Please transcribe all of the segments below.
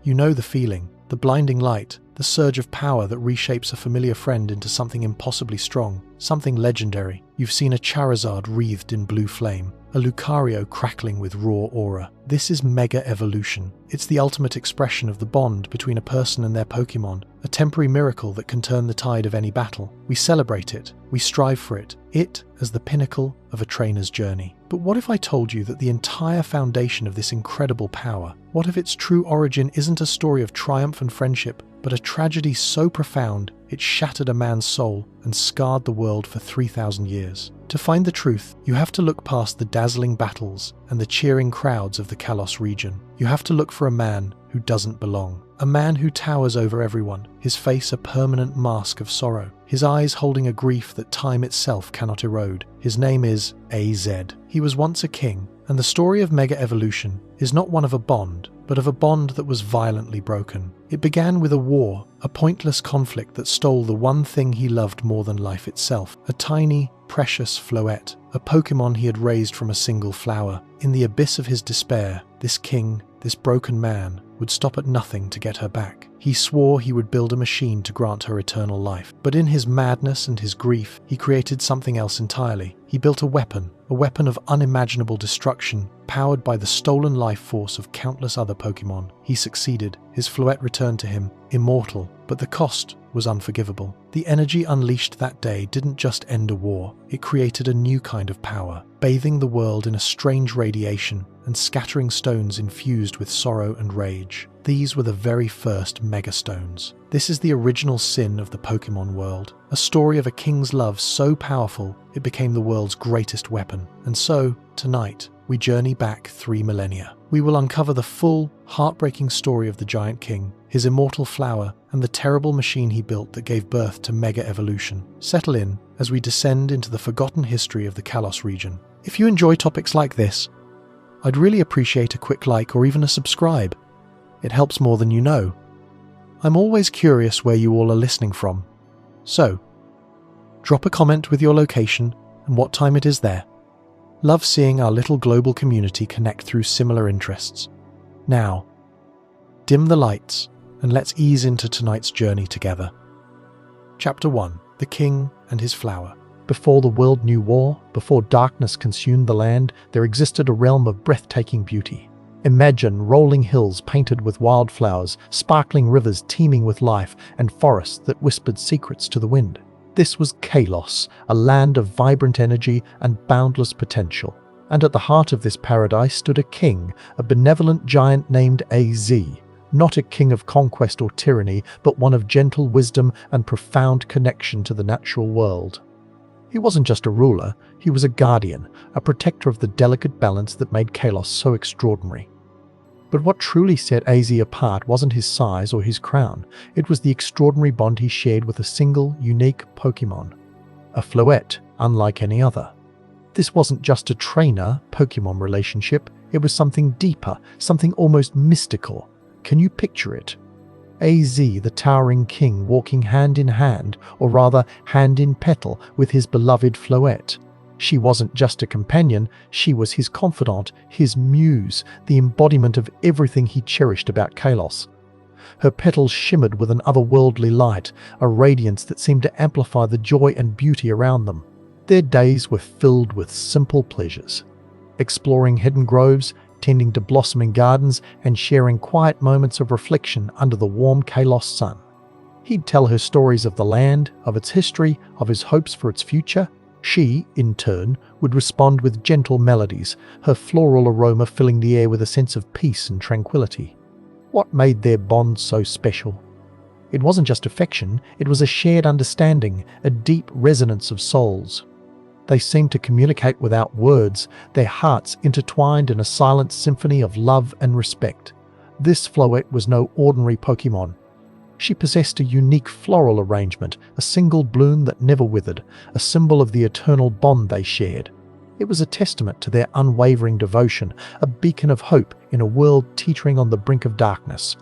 You know the feeling, the blinding light, the surge of power that reshapes a familiar friend into something impossibly strong, something legendary. You've seen a Charizard wreathed in blue flame, a Lucario crackling with raw aura. This is Mega Evolution. It's the ultimate expression of the bond between a person and their Pokémon, a temporary miracle that can turn the tide of any battle. We celebrate it, we strive for it as the pinnacle of a trainer's journey. But what if I told you that the entire foundation of this incredible power, what if its true origin isn't a story of triumph and friendship, but a tragedy so profound it shattered a man's soul and scarred the world for 3,000 years? To find the truth, you have to look past the dazzling battles and the cheering crowds of the Kalos region. You have to look for a man who doesn't belong. A man who towers over everyone, his face a permanent mask of sorrow, his eyes holding a grief that time itself cannot erode. His name is AZ. He was once a king, and the story of Mega Evolution is not one of a bond, but of a bond that was violently broken. It began with a war, a pointless conflict that stole the one thing he loved more than life itself, a tiny, precious Floette, a Pokémon he had raised from a single flower. In the abyss of his despair, this king, this broken man, would stop at nothing to get her back. He swore he would build a machine to grant her eternal life. But in his madness and his grief, he created something else entirely. He built a weapon of unimaginable destruction, powered by the stolen life force of countless other Pokémon. He succeeded. His Floette returned to him, immortal, but the cost was unforgivable. The energy unleashed that day didn't just end a war, it created a new kind of power, bathing the world in a strange radiation and scattering stones infused with sorrow and rage. These were the very first Mega Stones. This is the original sin of the Pokémon world, a story of a king's love so powerful it became the world's greatest weapon. And so, tonight, we journey back 3 millennia. We will uncover the full, heartbreaking story of the Giant King, his immortal flower, and the terrible machine he built that gave birth to Mega Evolution. Settle in as we descend into the forgotten history of the Kalos region. If you enjoy topics like this, I'd really appreciate a quick like or even a subscribe. It helps more than you know. I'm always curious where you all are listening from. So, drop a comment with your location and what time it is there. Love seeing our little global community connect through similar interests. Now, dim the lights and let's ease into tonight's journey together. Chapter 1. The King and His Flower. Before the world knew war, before darkness consumed the land, there existed a realm of breathtaking beauty. Imagine rolling hills painted with wildflowers, sparkling rivers teeming with life, and forests that whispered secrets to the wind. This was Kalos, a land of vibrant energy and boundless potential. And at the heart of this paradise stood a king, a benevolent giant named AZ. Not a king of conquest or tyranny, but one of gentle wisdom and profound connection to the natural world. He wasn't just a ruler, he was a guardian, a protector of the delicate balance that made Kalos so extraordinary. But what truly set AZ apart wasn't his size or his crown, it was the extraordinary bond he shared with a single, unique Pokémon. A Floette, unlike any other. This wasn't just a trainer-Pokémon relationship, it was something deeper, something almost mystical. Can you picture it? AZ, the towering king, walking hand in hand, or rather hand in petal, with his beloved Floette. She wasn't just a companion, she was his confidant, his muse, the embodiment of everything he cherished about Kalos. Her petals shimmered with an otherworldly light, a radiance that seemed to amplify the joy and beauty around them. Their days were filled with simple pleasures. Exploring hidden groves, tending to blossoming gardens, and sharing quiet moments of reflection under the warm Kalos sun. He'd tell her stories of the land, of its history, of his hopes for its future. She, in turn, would respond with gentle melodies, her floral aroma filling the air with a sense of peace and tranquility. What made their bond so special? It wasn't just affection, it was a shared understanding, a deep resonance of souls. They seemed to communicate without words, their hearts intertwined in a silent symphony of love and respect. This Floette was no ordinary Pokémon. She possessed a unique floral arrangement, a single bloom that never withered, a symbol of the eternal bond they shared. It was a testament to their unwavering devotion, a beacon of hope in a world teetering on the brink of darkness.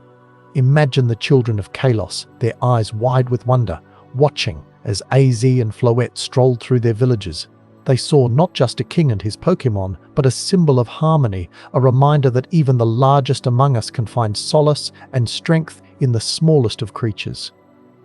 Imagine the children of Kalos, their eyes wide with wonder, watching as AZ and Floette strolled through their villages. They saw not just a king and his Pokémon, but a symbol of harmony, a reminder that even the largest among us can find solace and strength in the smallest of creatures.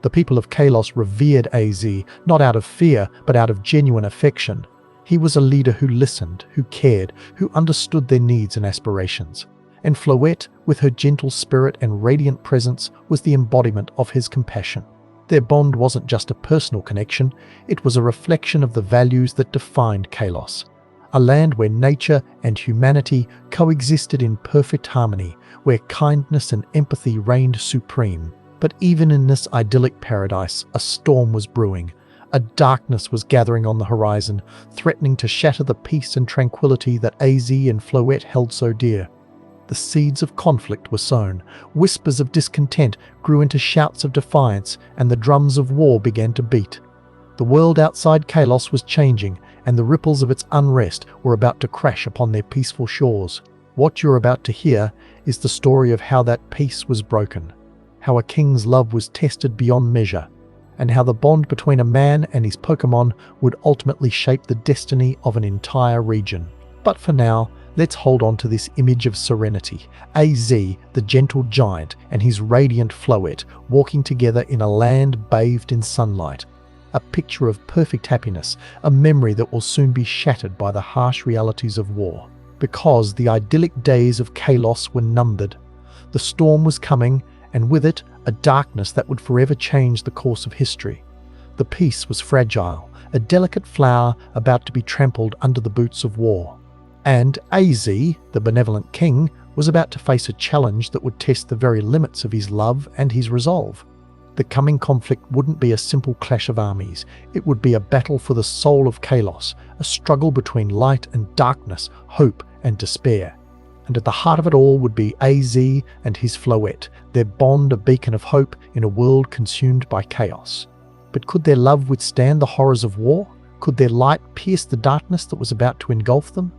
The people of Kalos revered AZ, not out of fear, but out of genuine affection. He was a leader who listened, who cared, who understood their needs and aspirations. And Floette, with her gentle spirit and radiant presence, was the embodiment of his compassion. Their bond wasn't just a personal connection, it was a reflection of the values that defined Kalos. A land where nature and humanity coexisted in perfect harmony, where kindness and empathy reigned supreme. But even in this idyllic paradise, a storm was brewing. A darkness was gathering on the horizon, threatening to shatter the peace and tranquility that AZ and Floette held so dear. The seeds of conflict were sown, whispers of discontent grew into shouts of defiance, and the drums of war began to beat. The world outside Kalos was changing, and the ripples of its unrest were about to crash upon their peaceful shores. What you're about to hear is the story of how that peace was broken, how a king's love was tested beyond measure, and how the bond between a man and his Pokémon would ultimately shape the destiny of an entire region. But for now, let's hold on to this image of serenity. AZ, the gentle giant, and his radiant Floette walking together in a land bathed in sunlight. A picture of perfect happiness, a memory that will soon be shattered by the harsh realities of war. Because the idyllic days of Kalos were numbered. The storm was coming, and with it, a darkness that would forever change the course of history. The peace was fragile, a delicate flower about to be trampled under the boots of war. And AZ, the benevolent king, was about to face a challenge that would test the very limits of his love and his resolve. The coming conflict wouldn't be a simple clash of armies, it would be a battle for the soul of Kalos, a struggle between light and darkness, hope and despair. And at the heart of it all would be AZ and his Floette, their bond a beacon of hope in a world consumed by chaos. But could their love withstand the horrors of war? Could their light pierce the darkness that was about to engulf them?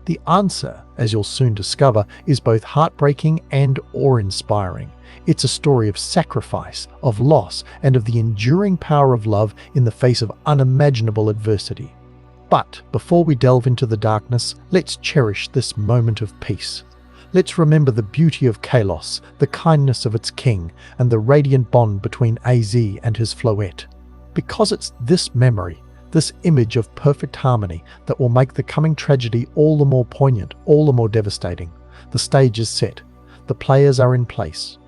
The answer, as you'll soon discover, is both heartbreaking and awe-inspiring. It's a story of sacrifice, of loss, and of the enduring power of love in the face of unimaginable adversity. But before we delve into the darkness, let's cherish this moment of peace. Let's remember the beauty of Kalos, the kindness of its king, and the radiant bond between AZ and his Floette. Because it's this memory, this image of perfect harmony, that will make the coming tragedy all the more poignant, all the more devastating. The stage is set, the players are in place,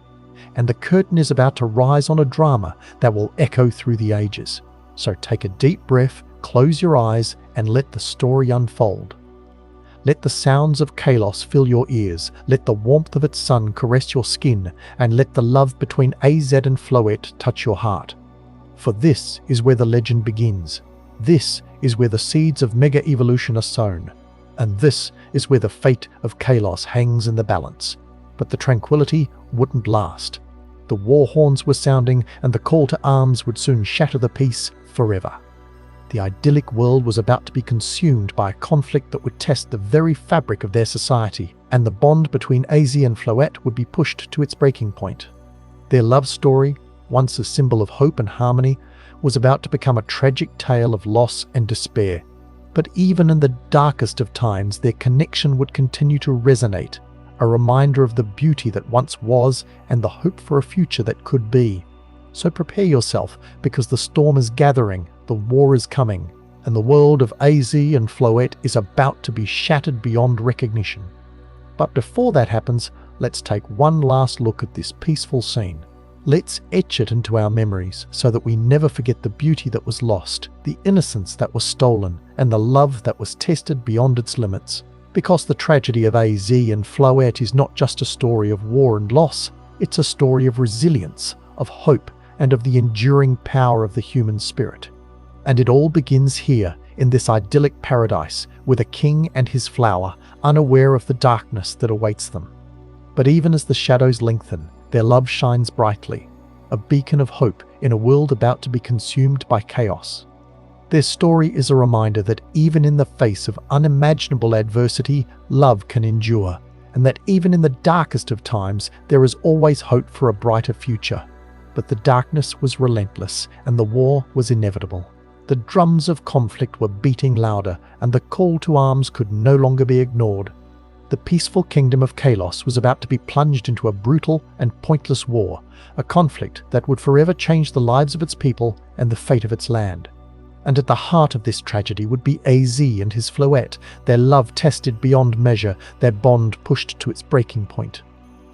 and the curtain is about to rise on a drama that will echo through the ages. So take a deep breath, close your eyes, and let the story unfold. Let the sounds of Kalos fill your ears, let the warmth of its sun caress your skin, and let the love between AZ and Floette touch your heart. For this is where the legend begins. This is where the seeds of Mega Evolution are sown, and this is where the fate of Kalos hangs in the balance. But the tranquility wouldn't last. The war horns were sounding, and the call to arms would soon shatter the peace forever. The idyllic world was about to be consumed by a conflict that would test the very fabric of their society, and the bond between AZ and Floette would be pushed to its breaking point. Their love story, once a symbol of hope and harmony, was about to become a tragic tale of loss and despair. But even in the darkest of times, their connection would continue to resonate, a reminder of the beauty that once was and the hope for a future that could be. So prepare yourself, because the storm is gathering, the war is coming, and the world of AZ and Floette is about to be shattered beyond recognition. But before that happens, let's take one last look at this peaceful scene. Let's etch it into our memories so that we never forget the beauty that was lost, the innocence that was stolen, and the love that was tested beyond its limits. Because the tragedy of AZ and Floette is not just a story of war and loss, it's a story of resilience, of hope, and of the enduring power of the human spirit. And it all begins here, in this idyllic paradise, with a king and his flower, unaware of the darkness that awaits them. But even as the shadows lengthen, their love shines brightly, a beacon of hope in a world about to be consumed by chaos. Their story is a reminder that even in the face of unimaginable adversity, love can endure, and that even in the darkest of times, there is always hope for a brighter future. But the darkness was relentless, and the war was inevitable. The drums of conflict were beating louder, and the call to arms could no longer be ignored. The peaceful kingdom of Kalos was about to be plunged into a brutal and pointless war, a conflict that would forever change the lives of its people and the fate of its land. And at the heart of this tragedy would be AZ and his Floette, their love tested beyond measure, their bond pushed to its breaking point.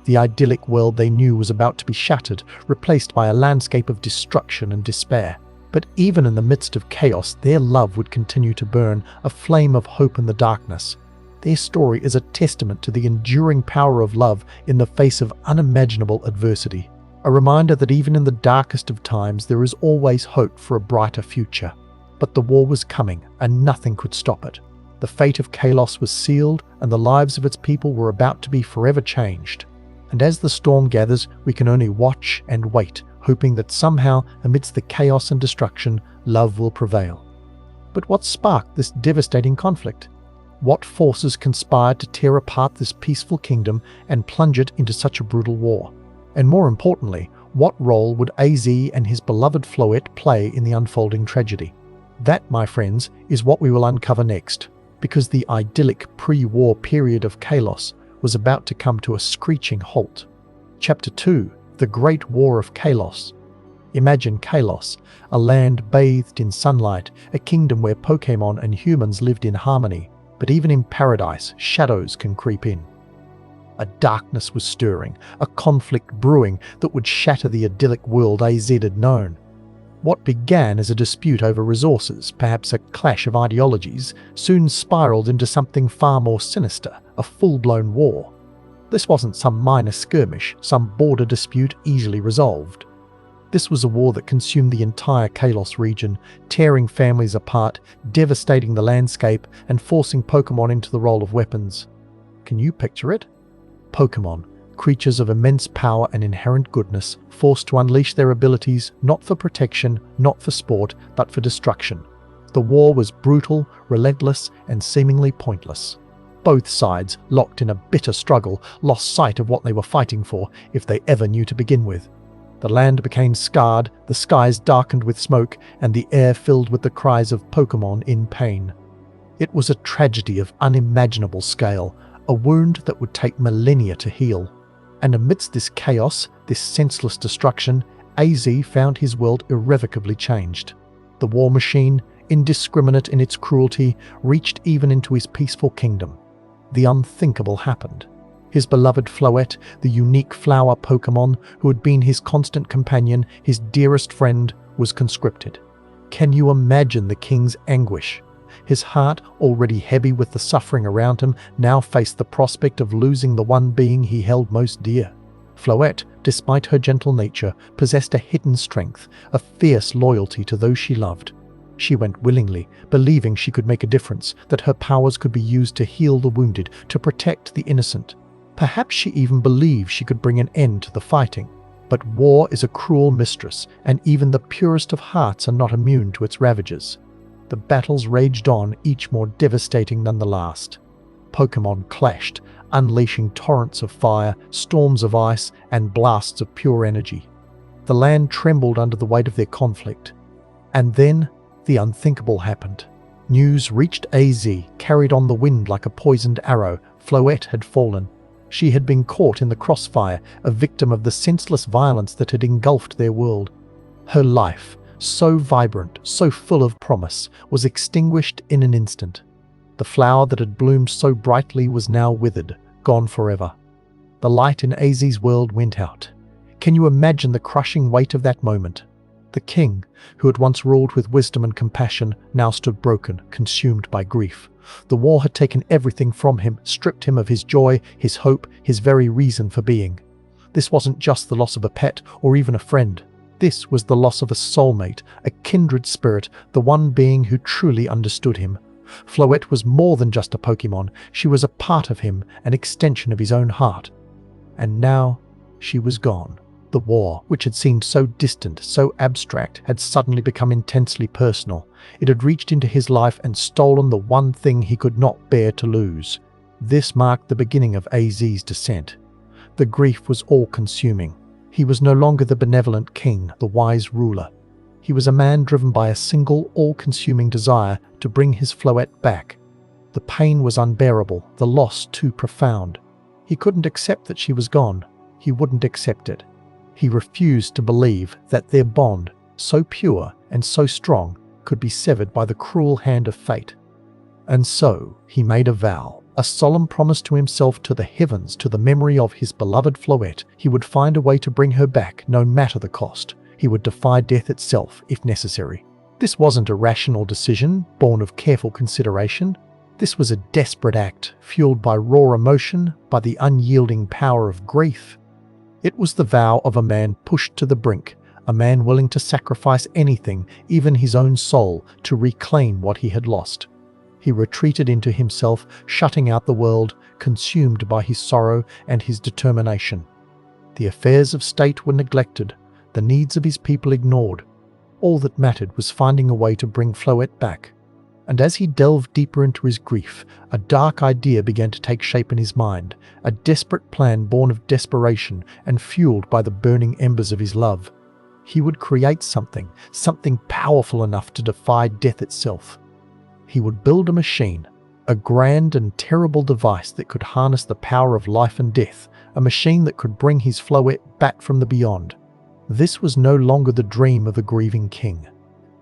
The idyllic world they knew was about to be shattered, replaced by a landscape of destruction and despair. But even in the midst of chaos, their love would continue to burn, a flame of hope in the darkness. Their story is a testament to the enduring power of love in the face of unimaginable adversity, a reminder that even in the darkest of times there is always hope for a brighter future. But the war was coming, and nothing could stop it. The fate of Kalos was sealed, and the lives of its people were about to be forever changed. And as the storm gathers, we can only watch and wait, hoping that somehow, amidst the chaos and destruction, love will prevail. But what sparked this devastating conflict? What forces conspired to tear apart this peaceful kingdom and plunge it into such a brutal war? And more importantly, what role would AZ and his beloved Floette play in the unfolding tragedy? That, my friends, is what we will uncover next, because the idyllic pre-war period of Kalos was about to come to a screeching halt. Chapter 2: The Great War of Kalos. Imagine Kalos, a land bathed in sunlight, a kingdom where Pokémon and humans lived in harmony, but even in paradise, shadows can creep in. A darkness was stirring, a conflict brewing that would shatter the idyllic world AZ had known. What began as a dispute over resources, perhaps a clash of ideologies, soon spiraled into something far more sinister, a full-blown war. This wasn't some minor skirmish, some border dispute easily resolved. This was a war that consumed the entire Kalos region, tearing families apart, devastating the landscape, and forcing Pokémon into the role of weapons. Can you picture it? Pokémon, creatures of immense power and inherent goodness, forced to unleash their abilities not for protection, not for sport, but for destruction. The war was brutal, relentless, and seemingly pointless. Both sides, locked in a bitter struggle, lost sight of what they were fighting for, if they ever knew to begin with. The land became scarred, the skies darkened with smoke, and the air filled with the cries of Pokémon in pain. It was a tragedy of unimaginable scale, a wound that would take millennia to heal. And amidst this chaos, this senseless destruction, AZ found his world irrevocably changed. The war machine, indiscriminate in its cruelty, reached even into his peaceful kingdom. The unthinkable happened. His beloved Floette, the unique flower Pokémon who had been his constant companion, his dearest friend, was conscripted. Can you imagine the king's anguish? His heart, already heavy with the suffering around him, now faced the prospect of losing the one being he held most dear. Floette, despite her gentle nature, possessed a hidden strength, a fierce loyalty to those she loved. She went willingly, believing she could make a difference, that her powers could be used to heal the wounded, to protect the innocent. Perhaps she even believed she could bring an end to the fighting. But war is a cruel mistress, and even the purest of hearts are not immune to its ravages. The battles raged on, each more devastating than the last. Pokémon clashed, unleashing torrents of fire, storms of ice, and blasts of pure energy. The land trembled under the weight of their conflict. And then, the unthinkable happened. News reached AZ, carried on the wind like a poisoned arrow. Floette had fallen. She had been caught in the crossfire, a victim of the senseless violence that had engulfed their world. Her life, so vibrant, so full of promise, was extinguished in an instant. The flower that had bloomed so brightly was now withered, gone forever. The light in AZ's world went out. Can you imagine the crushing weight of that moment? The king, who had once ruled with wisdom and compassion, now stood broken, consumed by grief. The war had taken everything from him, stripped him of his joy, his hope, his very reason for being. This wasn't just the loss of a pet or even a friend. This was the loss of a soulmate, a kindred spirit, the one being who truly understood him. Floette was more than just a Pokémon. She was a part of him, an extension of his own heart. And now, she was gone. The war, which had seemed so distant, so abstract, had suddenly become intensely personal. It had reached into his life and stolen the one thing he could not bear to lose. This marked the beginning of AZ's descent. The grief was all-consuming. He was no longer the benevolent king, the wise ruler. He was a man driven by a single, all-consuming desire to bring his Floette back. The pain was unbearable, the loss too profound. He couldn't accept that she was gone. He wouldn't accept it. He refused to believe that their bond, so pure and so strong, could be severed by the cruel hand of fate. And so he made a vow, a solemn promise to himself, to the heavens, to the memory of his beloved Floette. He would find a way to bring her back, no matter the cost. He would defy death itself, if necessary. This wasn't a rational decision, born of careful consideration. This was a desperate act, fueled by raw emotion, by the unyielding power of grief. It was the vow of a man pushed to the brink, a man willing to sacrifice anything, even his own soul, to reclaim what he had lost. He retreated into himself, shutting out the world, consumed by his sorrow and his determination. The affairs of state were neglected, the needs of his people ignored. All that mattered was finding a way to bring Floette back. And as he delved deeper into his grief, a dark idea began to take shape in his mind, a desperate plan born of desperation and fueled by the burning embers of his love. He would create something powerful enough to defy death itself. He would build a machine, a grand and terrible device that could harness the power of life and death, a machine that could bring his Floette back from the beyond. This was no longer the dream of a grieving king.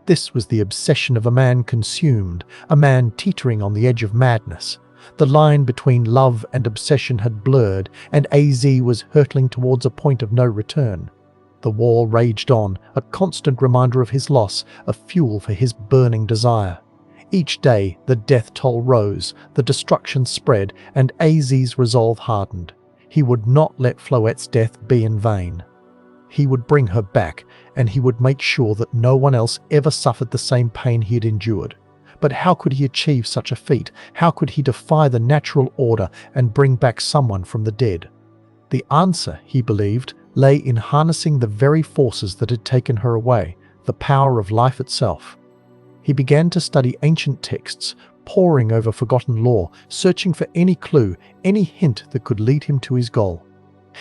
This was the obsession of a man consumed, a man teetering on the edge of madness. The line between love and obsession had blurred, and AZ was hurtling towards a point of no return. The war raged on, a constant reminder of his loss, a fuel for his burning desire. Each day the death toll rose, the destruction spread, and AZ's resolve hardened. He would not let Floette's death be in vain. He would bring her back, and he would make sure that no one else ever suffered the same pain he had endured. But how could he achieve such a feat? How could he defy the natural order and bring back someone from the dead? The answer, he believed, lay in harnessing the very forces that had taken her away, the power of life itself. He began to study ancient texts, poring over forgotten lore, searching for any clue, any hint that could lead him to his goal.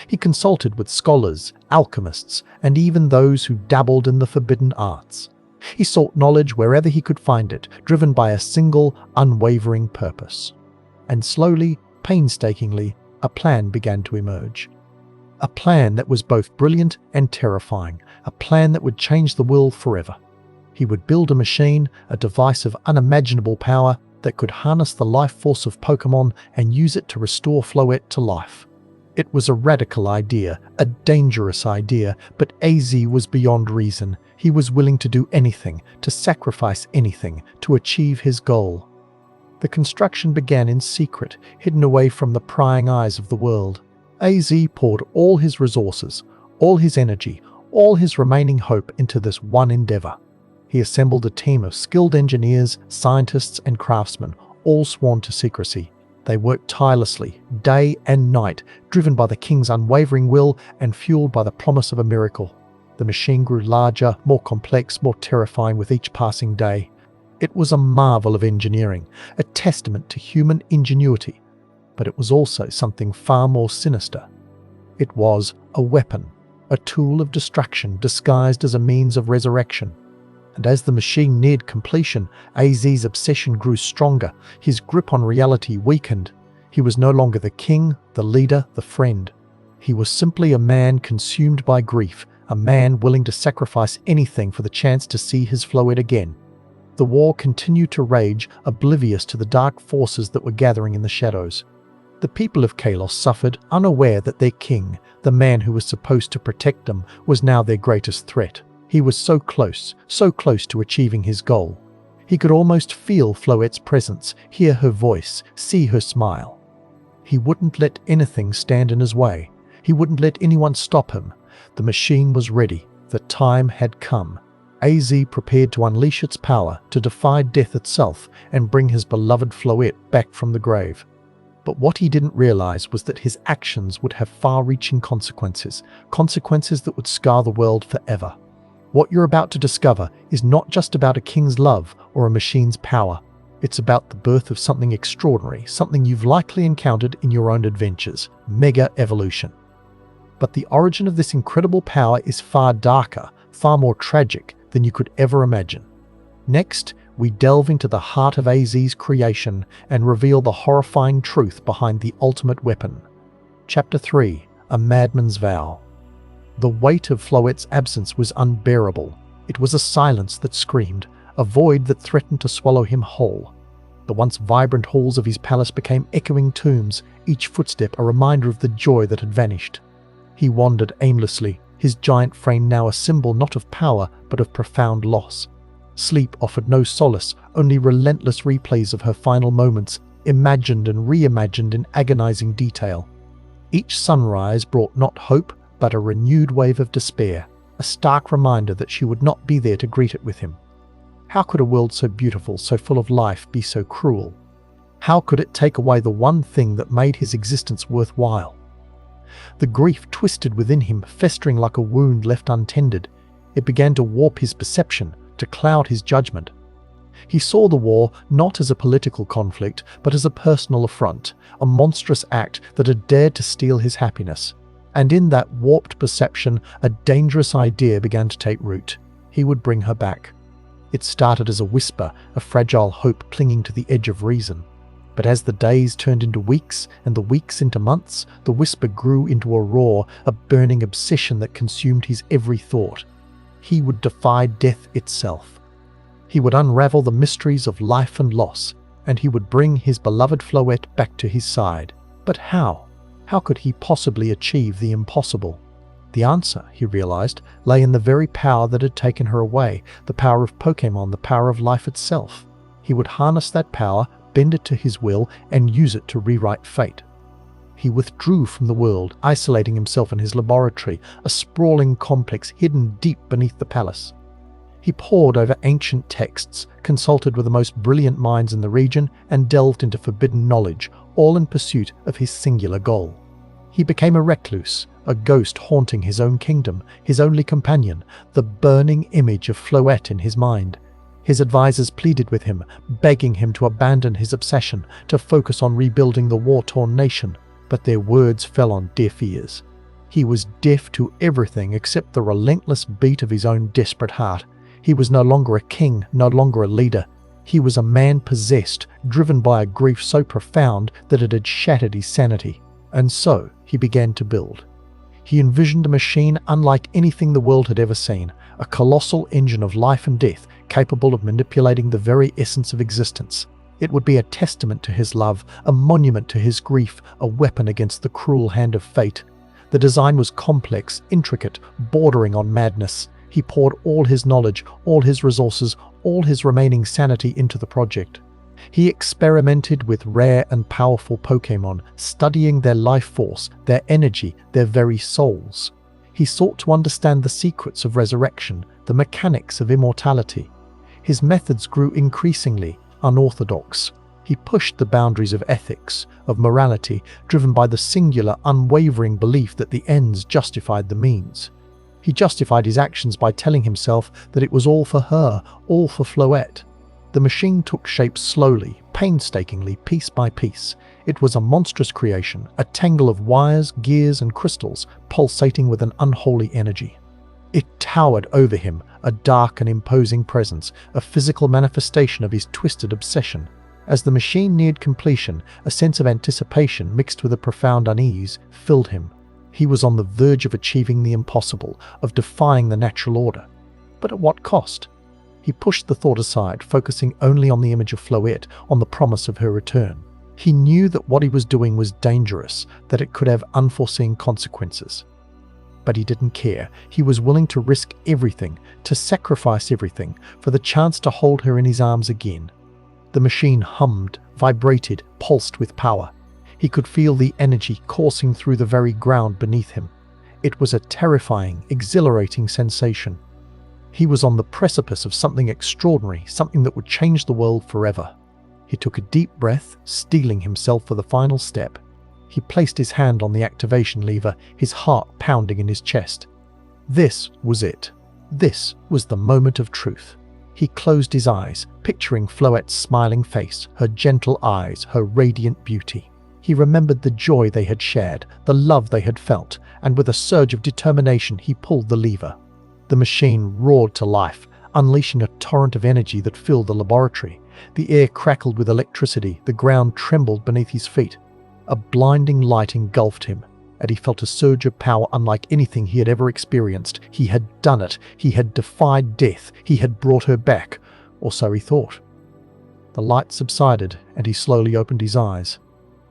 He consulted with scholars, alchemists, and even those who dabbled in the forbidden arts. He sought knowledge wherever he could find it, driven by a single, unwavering purpose. And slowly, painstakingly, a plan began to emerge. A plan that was both brilliant and terrifying, a plan that would change the world forever. He would build a machine, a device of unimaginable power that could harness the life force of Pokémon and use it to restore Floette to life. It was a radical idea, a dangerous idea, but AZ was beyond reason. He was willing to do anything, to sacrifice anything, to achieve his goal. The construction began in secret, hidden away from the prying eyes of the world. AZ poured all his resources, all his energy, all his remaining hope into this one endeavor. He assembled a team of skilled engineers, scientists, and craftsmen, all sworn to secrecy. They worked tirelessly, day and night, driven by the king's unwavering will and fueled by the promise of a miracle. The machine grew larger, more complex, more terrifying with each passing day. It was a marvel of engineering, a testament to human ingenuity. But it was also something far more sinister. It was a weapon, a tool of distraction disguised as a means of resurrection. And as the machine neared completion, AZ's obsession grew stronger, his grip on reality weakened. He was no longer the king, the leader, the friend. He was simply a man consumed by grief, a man willing to sacrifice anything for the chance to see his Floette again. The war continued to rage, oblivious to the dark forces that were gathering in the shadows. The people of Kalos suffered, unaware that their king, the man who was supposed to protect them, was now their greatest threat. He was so close to achieving his goal. He could almost feel Floette's presence, hear her voice, see her smile. He wouldn't let anything stand in his way. He wouldn't let anyone stop him. The machine was ready. The time had come. AZ prepared to unleash its power, to defy death itself, and bring his beloved Floette back from the grave. But what he didn't realize was that his actions would have far-reaching consequences, consequences that would scar the world forever. What you're about to discover is not just about a king's love or a machine's power. It's about the birth of something extraordinary, something you've likely encountered in your own adventures, mega evolution. But the origin of this incredible power is far darker, far more tragic than you could ever imagine. Next, we delve into the heart of AZ's creation and reveal the horrifying truth behind the ultimate weapon. Chapter 3: A Madman's Vow. The weight of Floette's absence was unbearable. It was a silence that screamed, a void that threatened to swallow him whole. The once vibrant halls of his palace became echoing tombs, each footstep a reminder of the joy that had vanished. He wandered aimlessly, his giant frame now a symbol not of power but of profound loss. Sleep offered no solace, only relentless replays of her final moments, imagined and reimagined in agonizing detail. Each sunrise brought not hope, but a renewed wave of despair, a stark reminder that she would not be there to greet it with him. How could a world so beautiful, so full of life, be so cruel? How could it take away the one thing that made his existence worthwhile? The grief twisted within him, festering like a wound left untended. It began to warp his perception, to cloud his judgment. He saw the war not as a political conflict, but as a personal affront, a monstrous act that had dared to steal his happiness. And in that warped perception, a dangerous idea began to take root. He would bring her back. It started as a whisper, a fragile hope clinging to the edge of reason. But as the days turned into weeks and the weeks into months, the whisper grew into a roar, a burning obsession that consumed his every thought. He would defy death itself. He would unravel the mysteries of life and loss, and he would bring his beloved Floette back to his side. But how? How could he possibly achieve the impossible? The answer, he realized, lay in the very power that had taken her away, the power of Pokémon, the power of life itself. He would harness that power, bend it to his will, and use it to rewrite fate. He withdrew from the world, isolating himself in his laboratory, a sprawling complex hidden deep beneath the palace. He pored over ancient texts, consulted with the most brilliant minds in the region, and delved into forbidden knowledge, all in pursuit of his singular goal. He became a recluse, a ghost haunting his own kingdom, his only companion, the burning image of Floette in his mind. His advisors pleaded with him, begging him to abandon his obsession, to focus on rebuilding the war-torn nation, but their words fell on deaf ears. He was deaf to everything except the relentless beat of his own desperate heart. He was no longer a king, no longer a leader. He was a man possessed, driven by a grief so profound that it had shattered his sanity. And so he began to build. He envisioned a machine unlike anything the world had ever seen, a colossal engine of life and death, capable of manipulating the very essence of existence. It would be a testament to his love, a monument to his grief, a weapon against the cruel hand of fate. The design was complex, intricate, bordering on madness. He poured all his knowledge, all his resources, all his remaining sanity into the project. He experimented with rare and powerful Pokémon, studying their life force, their energy, their very souls. He sought to understand the secrets of resurrection, the mechanics of immortality. His methods grew increasingly unorthodox. He pushed the boundaries of ethics, of morality, driven by the singular, unwavering belief that the ends justified the means. He justified his actions by telling himself that it was all for her, all for Floette. The machine took shape slowly, painstakingly, piece by piece. It was a monstrous creation, a tangle of wires, gears, and crystals, pulsating with an unholy energy. It towered over him, a dark and imposing presence, a physical manifestation of his twisted obsession. As the machine neared completion, a sense of anticipation mixed with a profound unease filled him. He was on the verge of achieving the impossible, of defying the natural order. But at what cost? He pushed the thought aside, focusing only on the image of Floette, on the promise of her return. He knew that what he was doing was dangerous, that it could have unforeseen consequences. But he didn't care. He was willing to risk everything, to sacrifice everything, for the chance to hold her in his arms again. The machine hummed, vibrated, pulsed with power. He could feel the energy coursing through the very ground beneath him. It was a terrifying, exhilarating sensation. He was on the precipice of something extraordinary, something that would change the world forever. He took a deep breath, steeling himself for the final step. He placed his hand on the activation lever, his heart pounding in his chest. This was it. This was the moment of truth. He closed his eyes, picturing Floette's smiling face, her gentle eyes, her radiant beauty. He remembered the joy they had shared, the love they had felt, and with a surge of determination he pulled the lever. The machine roared to life, unleashing a torrent of energy that filled the laboratory. The air crackled with electricity, the ground trembled beneath his feet. A blinding light engulfed him, and he felt a surge of power unlike anything he had ever experienced. He had done it. He had defied death. He had brought her back, or so he thought. The light subsided, and he slowly opened his eyes.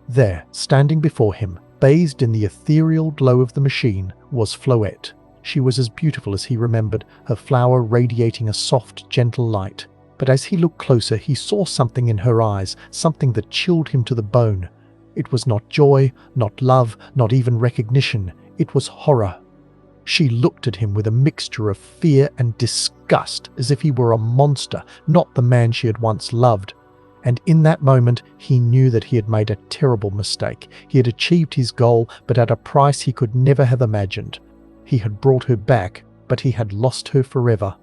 There, standing before him, bathed in the ethereal glow of the machine, was Floette. She was as beautiful as he remembered, her flower radiating a soft, gentle light. But as he looked closer, he saw something in her eyes, something that chilled him to the bone. It was not joy, not love, not even recognition. It was horror. She looked at him with a mixture of fear and disgust, as if he were a monster, not the man she had once loved. And in that moment, he knew that he had made a terrible mistake. He had achieved his goal, but at a price he could never have imagined. He had brought her back, but he had lost her forever.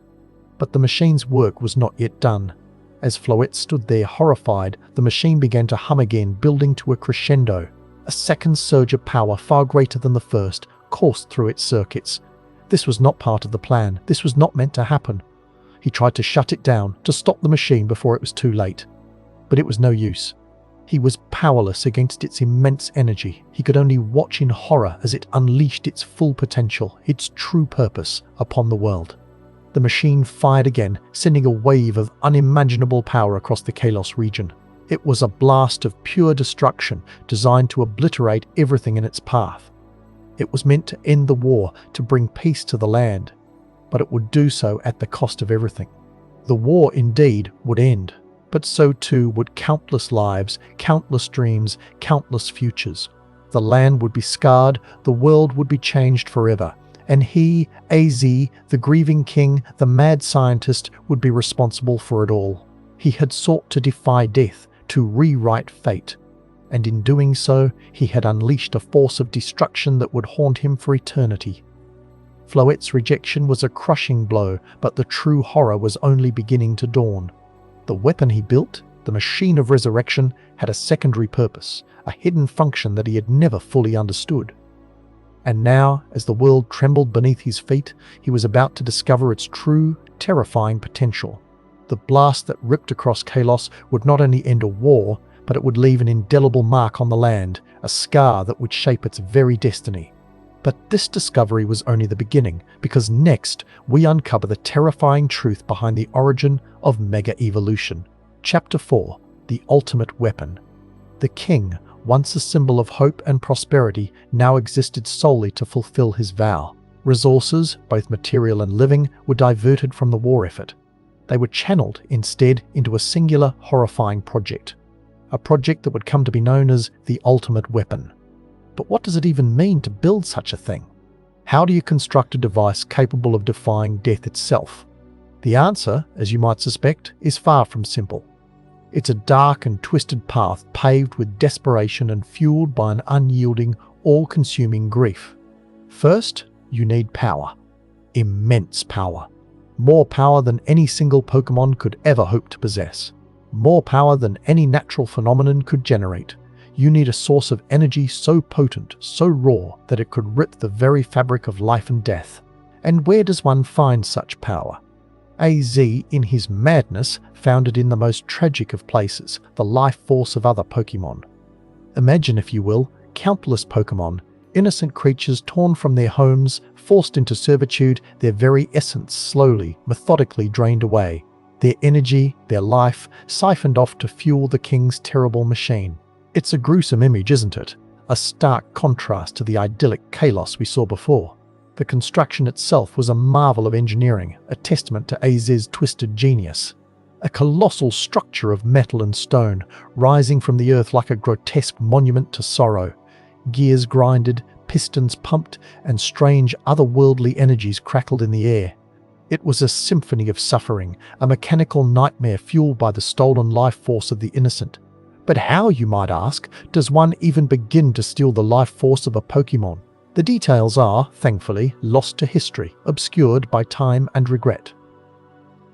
But the machine's work was not yet done. As Floette stood there horrified, the machine began to hum again, building to a crescendo. A second surge of power, far greater than the first, coursed through its circuits. This was not part of the plan. This was not meant to happen. He tried to shut it down, to stop the machine before it was too late. But it was no use. He was powerless against its immense energy. He could only watch in horror as it unleashed its full potential, its true purpose, upon the world. The machine fired again, sending a wave of unimaginable power across the Kalos region. It was a blast of pure destruction, designed to obliterate everything in its path. It was meant to end the war, to bring peace to the land, but it would do so at the cost of everything. The war, indeed, would end, but so too would countless lives, countless dreams, countless futures. The land would be scarred, the world would be changed forever. And he, AZ, the grieving king, the mad scientist, would be responsible for it all. He had sought to defy death, to rewrite fate. And in doing so, he had unleashed a force of destruction that would haunt him for eternity. Floette's rejection was a crushing blow, but the true horror was only beginning to dawn. The weapon he built, the machine of resurrection, had a secondary purpose, a hidden function that he had never fully understood. And now, as the world trembled beneath his feet, he was about to discover its true, terrifying potential. The blast that ripped across Kalos would not only end a war, but it would leave an indelible mark on the land, a scar that would shape its very destiny. But this discovery was only the beginning, because next we uncover the terrifying truth behind the origin of Mega Evolution. Chapter 4: The Ultimate Weapon. The king, once a symbol of hope and prosperity, now existed solely to fulfill his vow. Resources, both material and living, were diverted from the war effort. They were channeled instead into a singular, horrifying project. A project that would come to be known as the Ultimate Weapon. But what does it even mean to build such a thing? How do you construct a device capable of defying death itself? The answer, as you might suspect, is far from simple. It's a dark and twisted path paved with desperation and fueled by an unyielding, all-consuming grief. First, you need power. Immense power. More power than any single Pokémon could ever hope to possess. More power than any natural phenomenon could generate. You need a source of energy so potent, so raw, that it could rip the very fabric of life and death. And where does one find such power? AZ, in his madness, found it in the most tragic of places, the life force of other Pokémon. Imagine, if you will, countless Pokémon, innocent creatures torn from their homes, forced into servitude, their very essence slowly, methodically drained away, their energy, their life, siphoned off to fuel the king's terrible machine. It's a gruesome image, isn't it? A stark contrast to the idyllic Kalos we saw before. The construction itself was a marvel of engineering, a testament to AZ's twisted genius. A colossal structure of metal and stone, rising from the earth like a grotesque monument to sorrow. Gears grinded, pistons pumped, and strange otherworldly energies crackled in the air. It was a symphony of suffering, a mechanical nightmare fueled by the stolen life force of the innocent. But how, you might ask, does one even begin to steal the life force of a Pokémon? The details are, thankfully, lost to history, obscured by time and regret.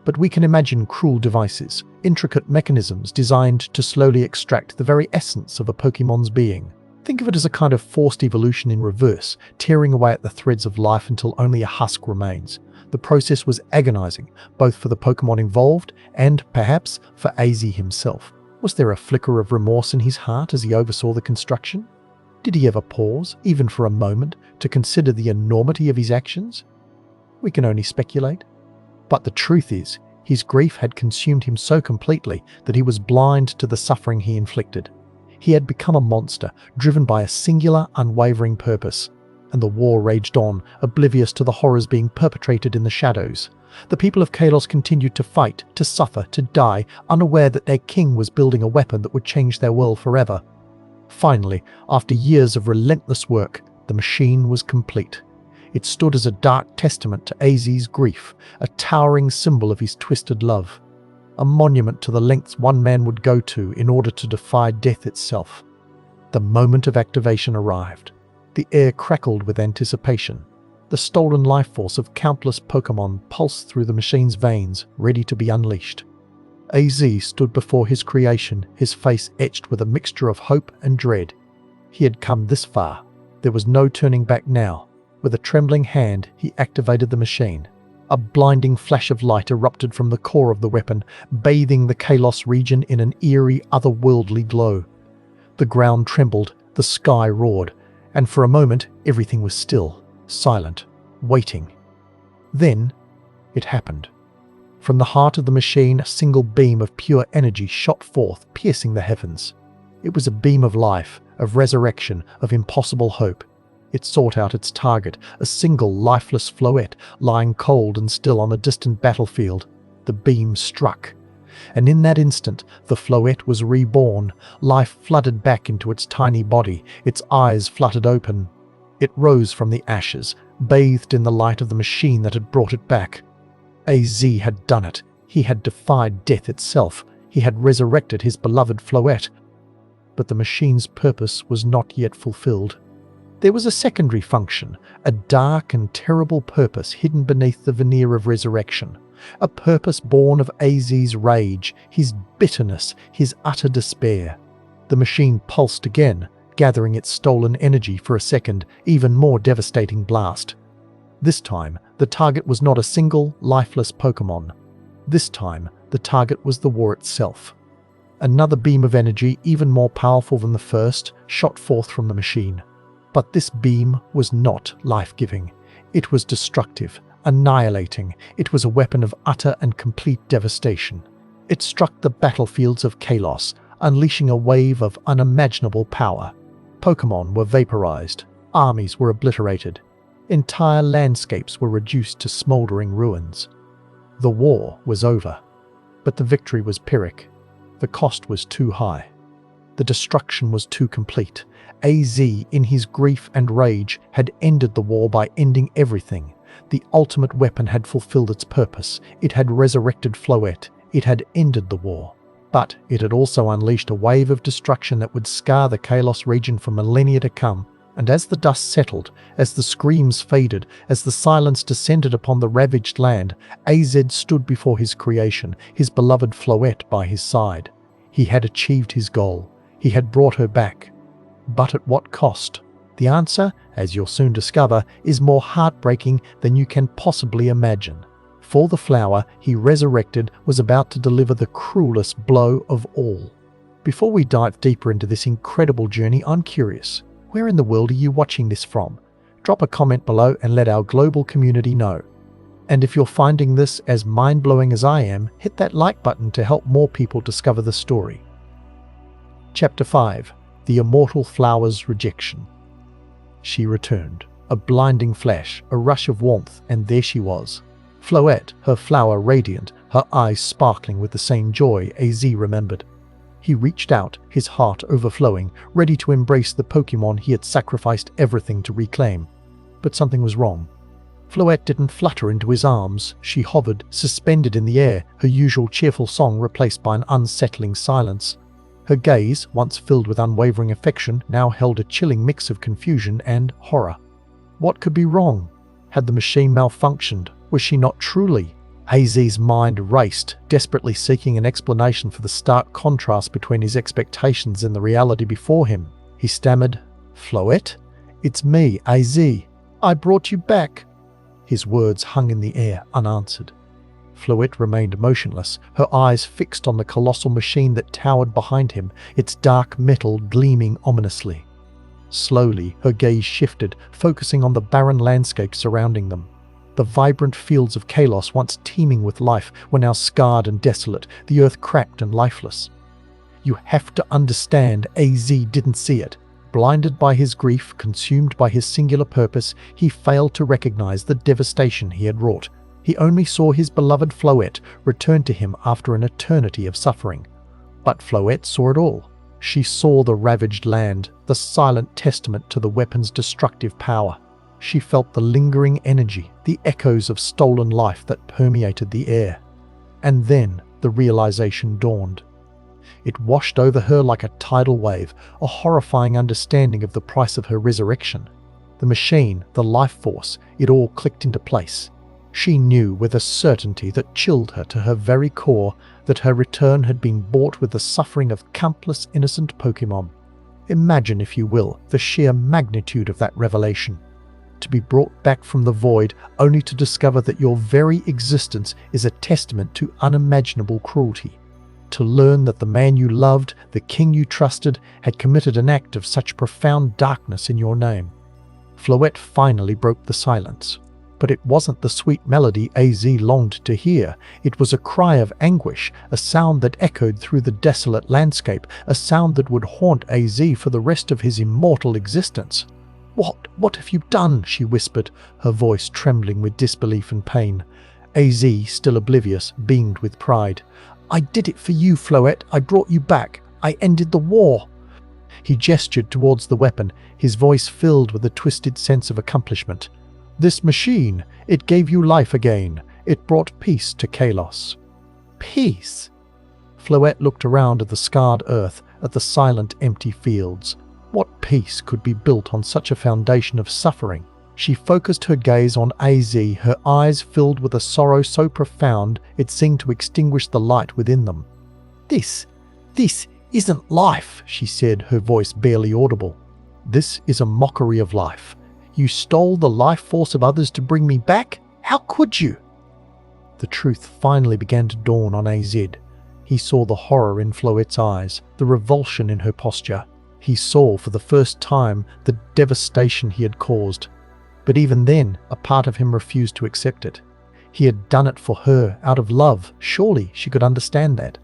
But we can imagine cruel devices, intricate mechanisms designed to slowly extract the very essence of a Pokémon's being. Think of it as a kind of forced evolution in reverse, tearing away at the threads of life until only a husk remains. The process was agonizing, both for the Pokémon involved and, perhaps, for AZ himself. Was there a flicker of remorse in his heart as he oversaw the construction? Did he ever pause, even for a moment, to consider the enormity of his actions? We can only speculate. But the truth is, his grief had consumed him so completely that he was blind to the suffering he inflicted. He had become a monster, driven by a singular, unwavering purpose. And the war raged on, oblivious to the horrors being perpetrated in the shadows. The people of Kalos continued to fight, to suffer, to die, unaware that their king was building a weapon that would change their world forever. Finally, after years of relentless work, the machine was complete. It stood as a dark testament to AZ's grief, a towering symbol of his twisted love. A monument to the lengths one man would go to in order to defy death itself. The moment of activation arrived. The air crackled with anticipation. The stolen life force of countless Pokémon pulsed through the machine's veins, ready to be unleashed. AZ stood before his creation, his face etched with a mixture of hope and dread. He had come this far. There was no turning back now. With a trembling hand, he activated the machine. A blinding flash of light erupted from the core of the weapon, bathing the Kalos region in an eerie, otherworldly glow. The ground trembled, the sky roared, and for a moment everything was still, silent, waiting. Then it happened. From the heart of the machine, a single beam of pure energy shot forth, piercing the heavens. It was a beam of life, of resurrection, of impossible hope. It sought out its target, a single lifeless Floette lying cold and still on a distant battlefield. The beam struck. And in that instant, the Floette was reborn. Life flooded back into its tiny body, its eyes fluttered open. It rose from the ashes, bathed in the light of the machine that had brought it back. AZ had done it. He had defied death itself. He had resurrected his beloved Floette. But the machine's purpose was not yet fulfilled. There was a secondary function, a dark and terrible purpose hidden beneath the veneer of resurrection. A purpose born of AZ's rage, his bitterness, his utter despair. The machine pulsed again, gathering its stolen energy for a second, even more devastating blast. This time, the target was not a single, lifeless Pokémon. This time, the target was the war itself. Another beam of energy, even more powerful than the first, shot forth from the machine. But this beam was not life-giving. It was destructive, annihilating. It was a weapon of utter and complete devastation. It struck the battlefields of Kalos, unleashing a wave of unimaginable power. Pokémon were vaporized. Armies were obliterated. Entire landscapes were reduced to smoldering ruins. The war was over. But the victory was Pyrrhic. The cost was too high. The destruction was too complete. AZ, in his grief and rage, had ended the war by ending everything. The ultimate weapon had fulfilled its purpose. It had resurrected Floette. It had ended the war. But it had also unleashed a wave of destruction that would scar the Kalos region for millennia to come. And as the dust settled, as the screams faded, as the silence descended upon the ravaged land, AZ stood before his creation, his beloved Floette by his side. He had achieved his goal. He had brought her back. But at what cost? The answer, as you'll soon discover, is more heartbreaking than you can possibly imagine. For the flower he resurrected was about to deliver the cruelest blow of all. Before we dive deeper into this incredible journey, I'm curious, where in the world are you watching this from? Drop a comment below and let our global community know. And if you're finding this as mind-blowing as I am, hit that like button to help more people discover the story. Chapter 5. The Immortal Flower's Rejection. She returned. A blinding flash, a rush of warmth, and there she was. Floette, her flower radiant, her eyes sparkling with the same joy AZ remembered. He reached out, his heart overflowing, ready to embrace the Pokémon he had sacrificed everything to reclaim. But something was wrong. Floette didn't flutter into his arms. She hovered, suspended in the air, her usual cheerful song replaced by an unsettling silence. Her gaze, once filled with unwavering affection, now held a chilling mix of confusion and horror. What could be wrong? Had the machine malfunctioned? Was she not truly? AZ's mind raced, desperately seeking an explanation for the stark contrast between his expectations and the reality before him. He stammered, Floette? It's me, AZ. I brought you back. His words hung in the air, unanswered. Floette remained motionless, her eyes fixed on the colossal machine that towered behind him, its dark metal gleaming ominously. Slowly, her gaze shifted, focusing on the barren landscape surrounding them. The vibrant fields of Kalos, once teeming with life, were now scarred and desolate, the earth cracked and lifeless. You have to understand, AZ didn't see it. Blinded by his grief, consumed by his singular purpose, he failed to recognize the devastation he had wrought. He only saw his beloved Floette return to him after an eternity of suffering. But Floette saw it all. She saw the ravaged land, the silent testament to the weapon's destructive power. She felt the lingering energy, the echoes of stolen life that permeated the air. And then the realization dawned. It washed over her like a tidal wave, a horrifying understanding of the price of her resurrection. The machine, the life force, it all clicked into place. She knew with a certainty that chilled her to her very core that her return had been bought with the suffering of countless innocent Pokémon. Imagine, if you will, the sheer magnitude of that revelation. To be brought back from the void only to discover that your very existence is a testament to unimaginable cruelty. To learn that the man you loved, the king you trusted, had committed an act of such profound darkness in your name. Floette finally broke the silence. But it wasn't the sweet melody AZ longed to hear. It was a cry of anguish, a sound that echoed through the desolate landscape, a sound that would haunt AZ for the rest of his immortal existence. What have you done?" she whispered, her voice trembling with disbelief and pain. AZ, still oblivious, beamed with pride. "I did it for you, Floette. I brought you back. I ended the war." He gestured towards the weapon, his voice filled with a twisted sense of accomplishment. "This machine, it gave you life again. It brought peace to Kalos." "Peace?" Floette looked around at the scarred earth, at the silent, empty fields. What peace could be built on such a foundation of suffering? She focused her gaze on AZ, her eyes filled with a sorrow so profound it seemed to extinguish the light within them. This isn't life," she said, her voice barely audible. "This is a mockery of life. You stole the life force of others to bring me back? How could you?" The truth finally began to dawn on AZ. He saw the horror in Floette's eyes, the revulsion in her posture. He saw for the first time the devastation he had caused. But even then, a part of him refused to accept it. He had done it for her, out of love. Surely she could understand that.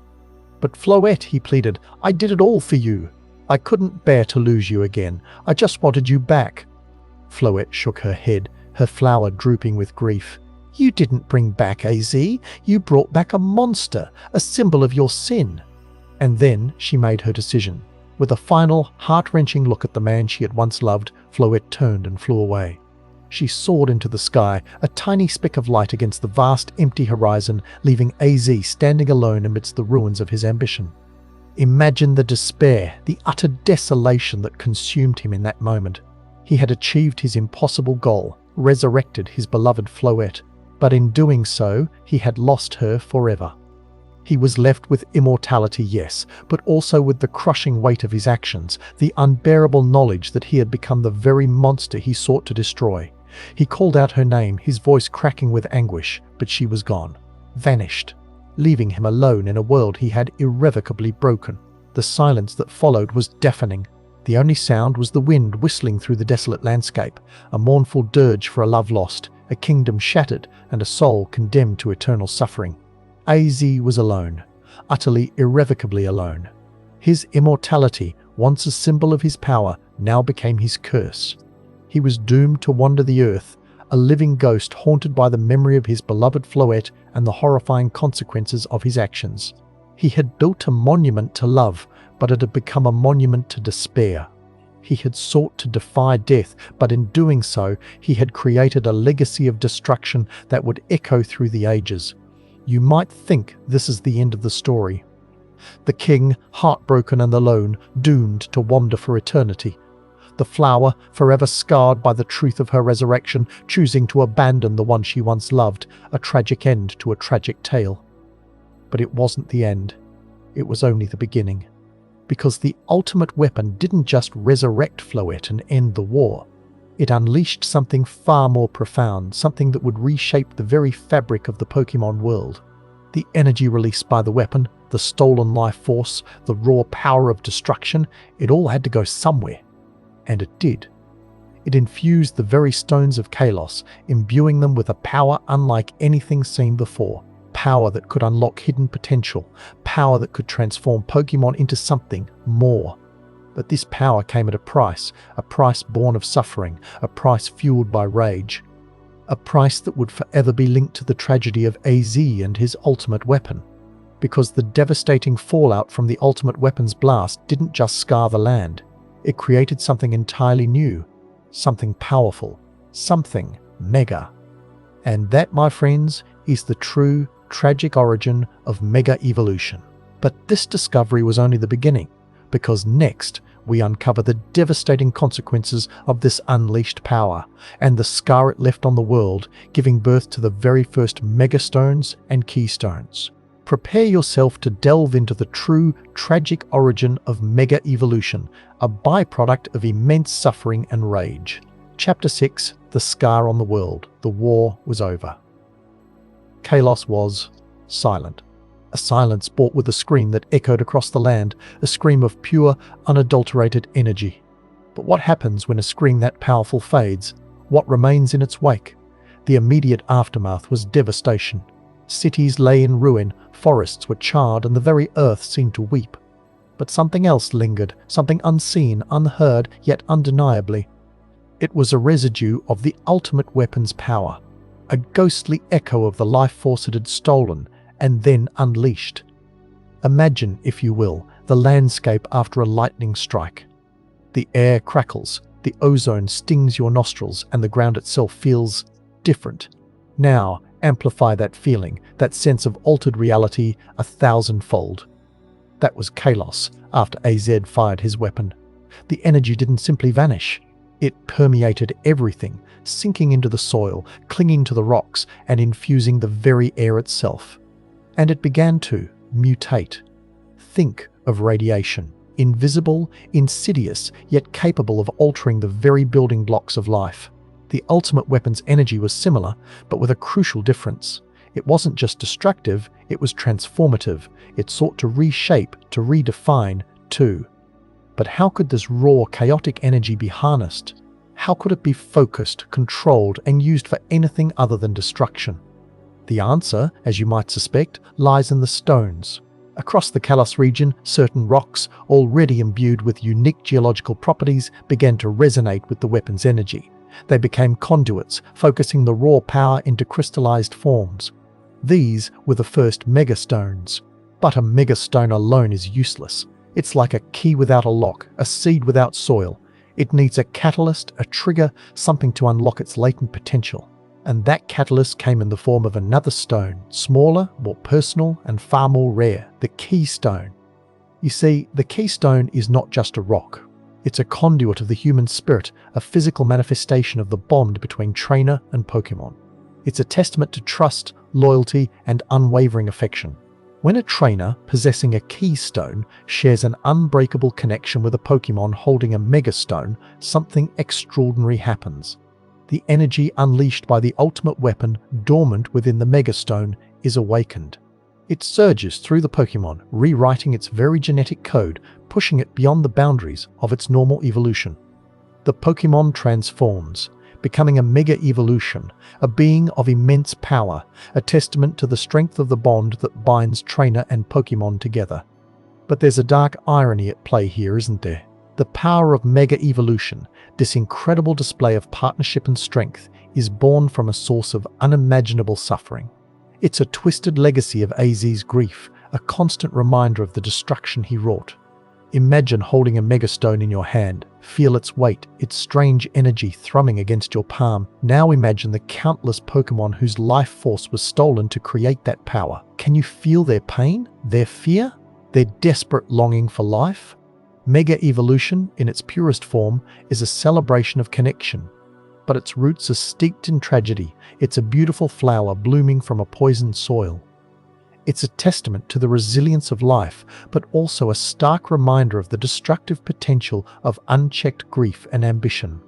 "But Floette," he pleaded, "I did it all for you. I couldn't bear to lose you again. I just wanted you back." Floette shook her head, her flower drooping with grief. "You didn't bring back AZ. You brought back a monster, a symbol of your sin." And then she made her decision. With a final, heart-wrenching look at the man she had once loved, Floette turned and flew away. She soared into the sky, a tiny speck of light against the vast, empty horizon, leaving AZ standing alone amidst the ruins of his ambition. Imagine the despair, the utter desolation that consumed him in that moment. He had achieved his impossible goal, resurrected his beloved Floette, but in doing so, he had lost her forever. He was left with immortality, yes, but also with the crushing weight of his actions, the unbearable knowledge that he had become the very monster he sought to destroy. He called out her name, his voice cracking with anguish, but she was gone, vanished, leaving him alone in a world he had irrevocably broken. The silence that followed was deafening. The only sound was the wind whistling through the desolate landscape, a mournful dirge for a love lost, a kingdom shattered, and a soul condemned to eternal suffering. AZ was alone, utterly irrevocably alone. His immortality, once a symbol of his power, now became his curse. He was doomed to wander the earth, a living ghost haunted by the memory of his beloved Floette and the horrifying consequences of his actions. He had built a monument to love, but it had become a monument to despair. He had sought to defy death, but in doing so, he had created a legacy of destruction that would echo through the ages. You might think this is the end of the story. The king, heartbroken and alone, doomed to wander for eternity. The flower, forever scarred by the truth of her resurrection, choosing to abandon the one she once loved, a tragic end to a tragic tale. But it wasn't the end. It was only the beginning. because the ultimate weapon didn't just resurrect Floette and end the war. It unleashed something far more profound, something that would reshape the very fabric of the Pokémon world. The energy released by the weapon, the stolen life force, the raw power of destruction, it all had to go somewhere. And it did. It infused the very stones of Kalos, imbuing them with a power unlike anything seen before. Power that could unlock hidden potential, power that could transform Pokémon into something more. But this power came at a price born of suffering, a price fueled by rage. A price that would forever be linked to the tragedy of AZ and his ultimate weapon. Because the devastating fallout from the ultimate weapon's blast didn't just scar the land. It created something entirely new, something powerful, something mega. And that, my friends, is the true, tragic origin of Mega Evolution. But this discovery was only the beginning, because next we uncover the devastating consequences of this unleashed power and the scar it left on the world, giving birth to the very first Megastones and Keystones. Prepare yourself to delve into the true, tragic origin of Mega Evolution, a byproduct of immense suffering and rage. Chapter 6, The Scar on the World. The war was over. Kalos was silent. A silence bought with a scream that echoed across the land, a scream of pure, unadulterated energy. But what happens when a scream that powerful fades? What remains in its wake? The immediate aftermath was devastation. Cities lay in ruin, forests were charred, and the very earth seemed to weep. But something else lingered, something unseen, unheard, yet undeniably. It was a residue of the ultimate weapon's power, a ghostly echo of the life force it had stolen and then unleashed. Imagine, if you will, the landscape after a lightning strike. The air crackles, the ozone stings your nostrils, and the ground itself feels different. Now, amplify that feeling, that sense of altered reality 1,000-fold. That was Kalos after AZ fired his weapon. The energy didn't simply vanish. It permeated everything, sinking into the soil, clinging to the rocks, and infusing the very air itself. And it began to mutate. Think of radiation. Invisible, insidious, yet capable of altering the very building blocks of life. The ultimate weapon's energy was similar, but with a crucial difference. It wasn't just destructive, it was transformative. It sought to reshape, to redefine, too. But how could this raw, chaotic energy be harnessed? How could it be focused, controlled, and used for anything other than destruction? The answer, as you might suspect, lies in the stones. Across the Kalos region, certain rocks, already imbued with unique geological properties, began to resonate with the weapon's energy. They became conduits, focusing the raw power into crystallized forms. These were the first megastones. But a megastone alone is useless. It's like a key without a lock, a seed without soil. It needs a catalyst, a trigger, something to unlock its latent potential. And that catalyst came in the form of another stone, smaller, more personal, and far more rare, the keystone. You see, the keystone is not just a rock. It's a conduit of the human spirit, a physical manifestation of the bond between trainer and Pokémon. It's a testament to trust, loyalty, and unwavering affection. When a trainer possessing a keystone shares an unbreakable connection with a Pokémon holding a megastone, something extraordinary happens. The energy unleashed by the ultimate weapon, dormant within the megastone, is awakened. It surges through the Pokémon, rewriting its very genetic code, pushing it beyond the boundaries of its normal evolution. The Pokémon transforms, becoming a Mega Evolution, a being of immense power, a testament to the strength of the bond that binds trainer and Pokémon together. But there's a dark irony at play here, isn't there? The power of Mega Evolution, this incredible display of partnership and strength, is born from a source of unimaginable suffering. It's a twisted legacy of AZ's grief, a constant reminder of the destruction he wrought. Imagine holding a megastone in your hand, feel its weight, its strange energy thrumming against your palm. Now imagine the countless Pokémon whose life force was stolen to create that power. Can you feel their pain, their fear, their desperate longing for life? Mega Evolution, in its purest form, is a celebration of connection. But its roots are steeped in tragedy. It's a beautiful flower blooming from a poisoned soil. It's a testament to the resilience of life, but also a stark reminder of the destructive potential of unchecked grief and ambition.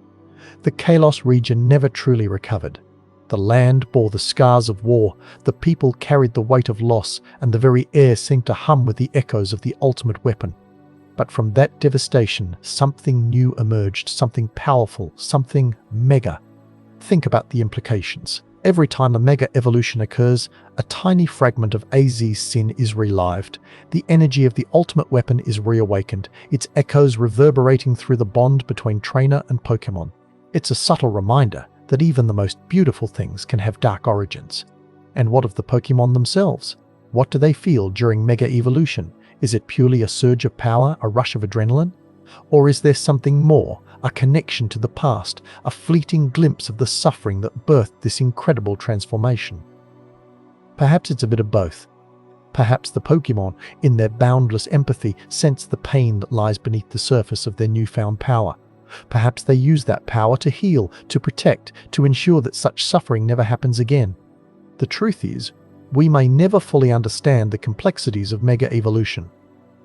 The Kalos region never truly recovered. The land bore the scars of war, the people carried the weight of loss, and the very air seemed to hum with the echoes of the ultimate weapon. But from that devastation, something new emerged, something powerful, something mega. Think about the implications. Every time a mega evolution occurs, a tiny fragment of AZ's sin is relived. The energy of the ultimate weapon is reawakened, its echoes reverberating through the bond between trainer and Pokémon. It's a subtle reminder that even the most beautiful things can have dark origins. And what of the Pokémon themselves? What do they feel during mega evolution? Is it purely a surge of power, a rush of adrenaline? Or is there something more, a connection to the past, a fleeting glimpse of the suffering that birthed this incredible transformation? Perhaps it's a bit of both. Perhaps the Pokémon, in their boundless empathy, sense the pain that lies beneath the surface of their newfound power. Perhaps they use that power to heal, to protect, to ensure that such suffering never happens again. The truth is, we may never fully understand the complexities of mega evolution.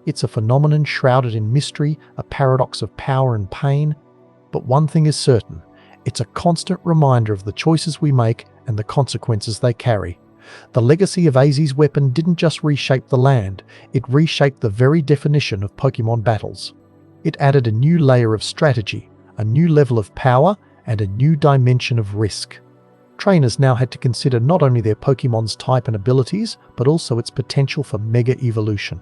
It's a phenomenon shrouded in mystery, a paradox of power and pain. But one thing is certain, it's a constant reminder of the choices we make and the consequences they carry. The legacy of AZ's weapon didn't just reshape the land, it reshaped the very definition of Pokémon battles. It added a new layer of strategy, a new level of power, and a new dimension of risk. Trainers now had to consider not only their Pokémon's type and abilities, but also its potential for mega evolution.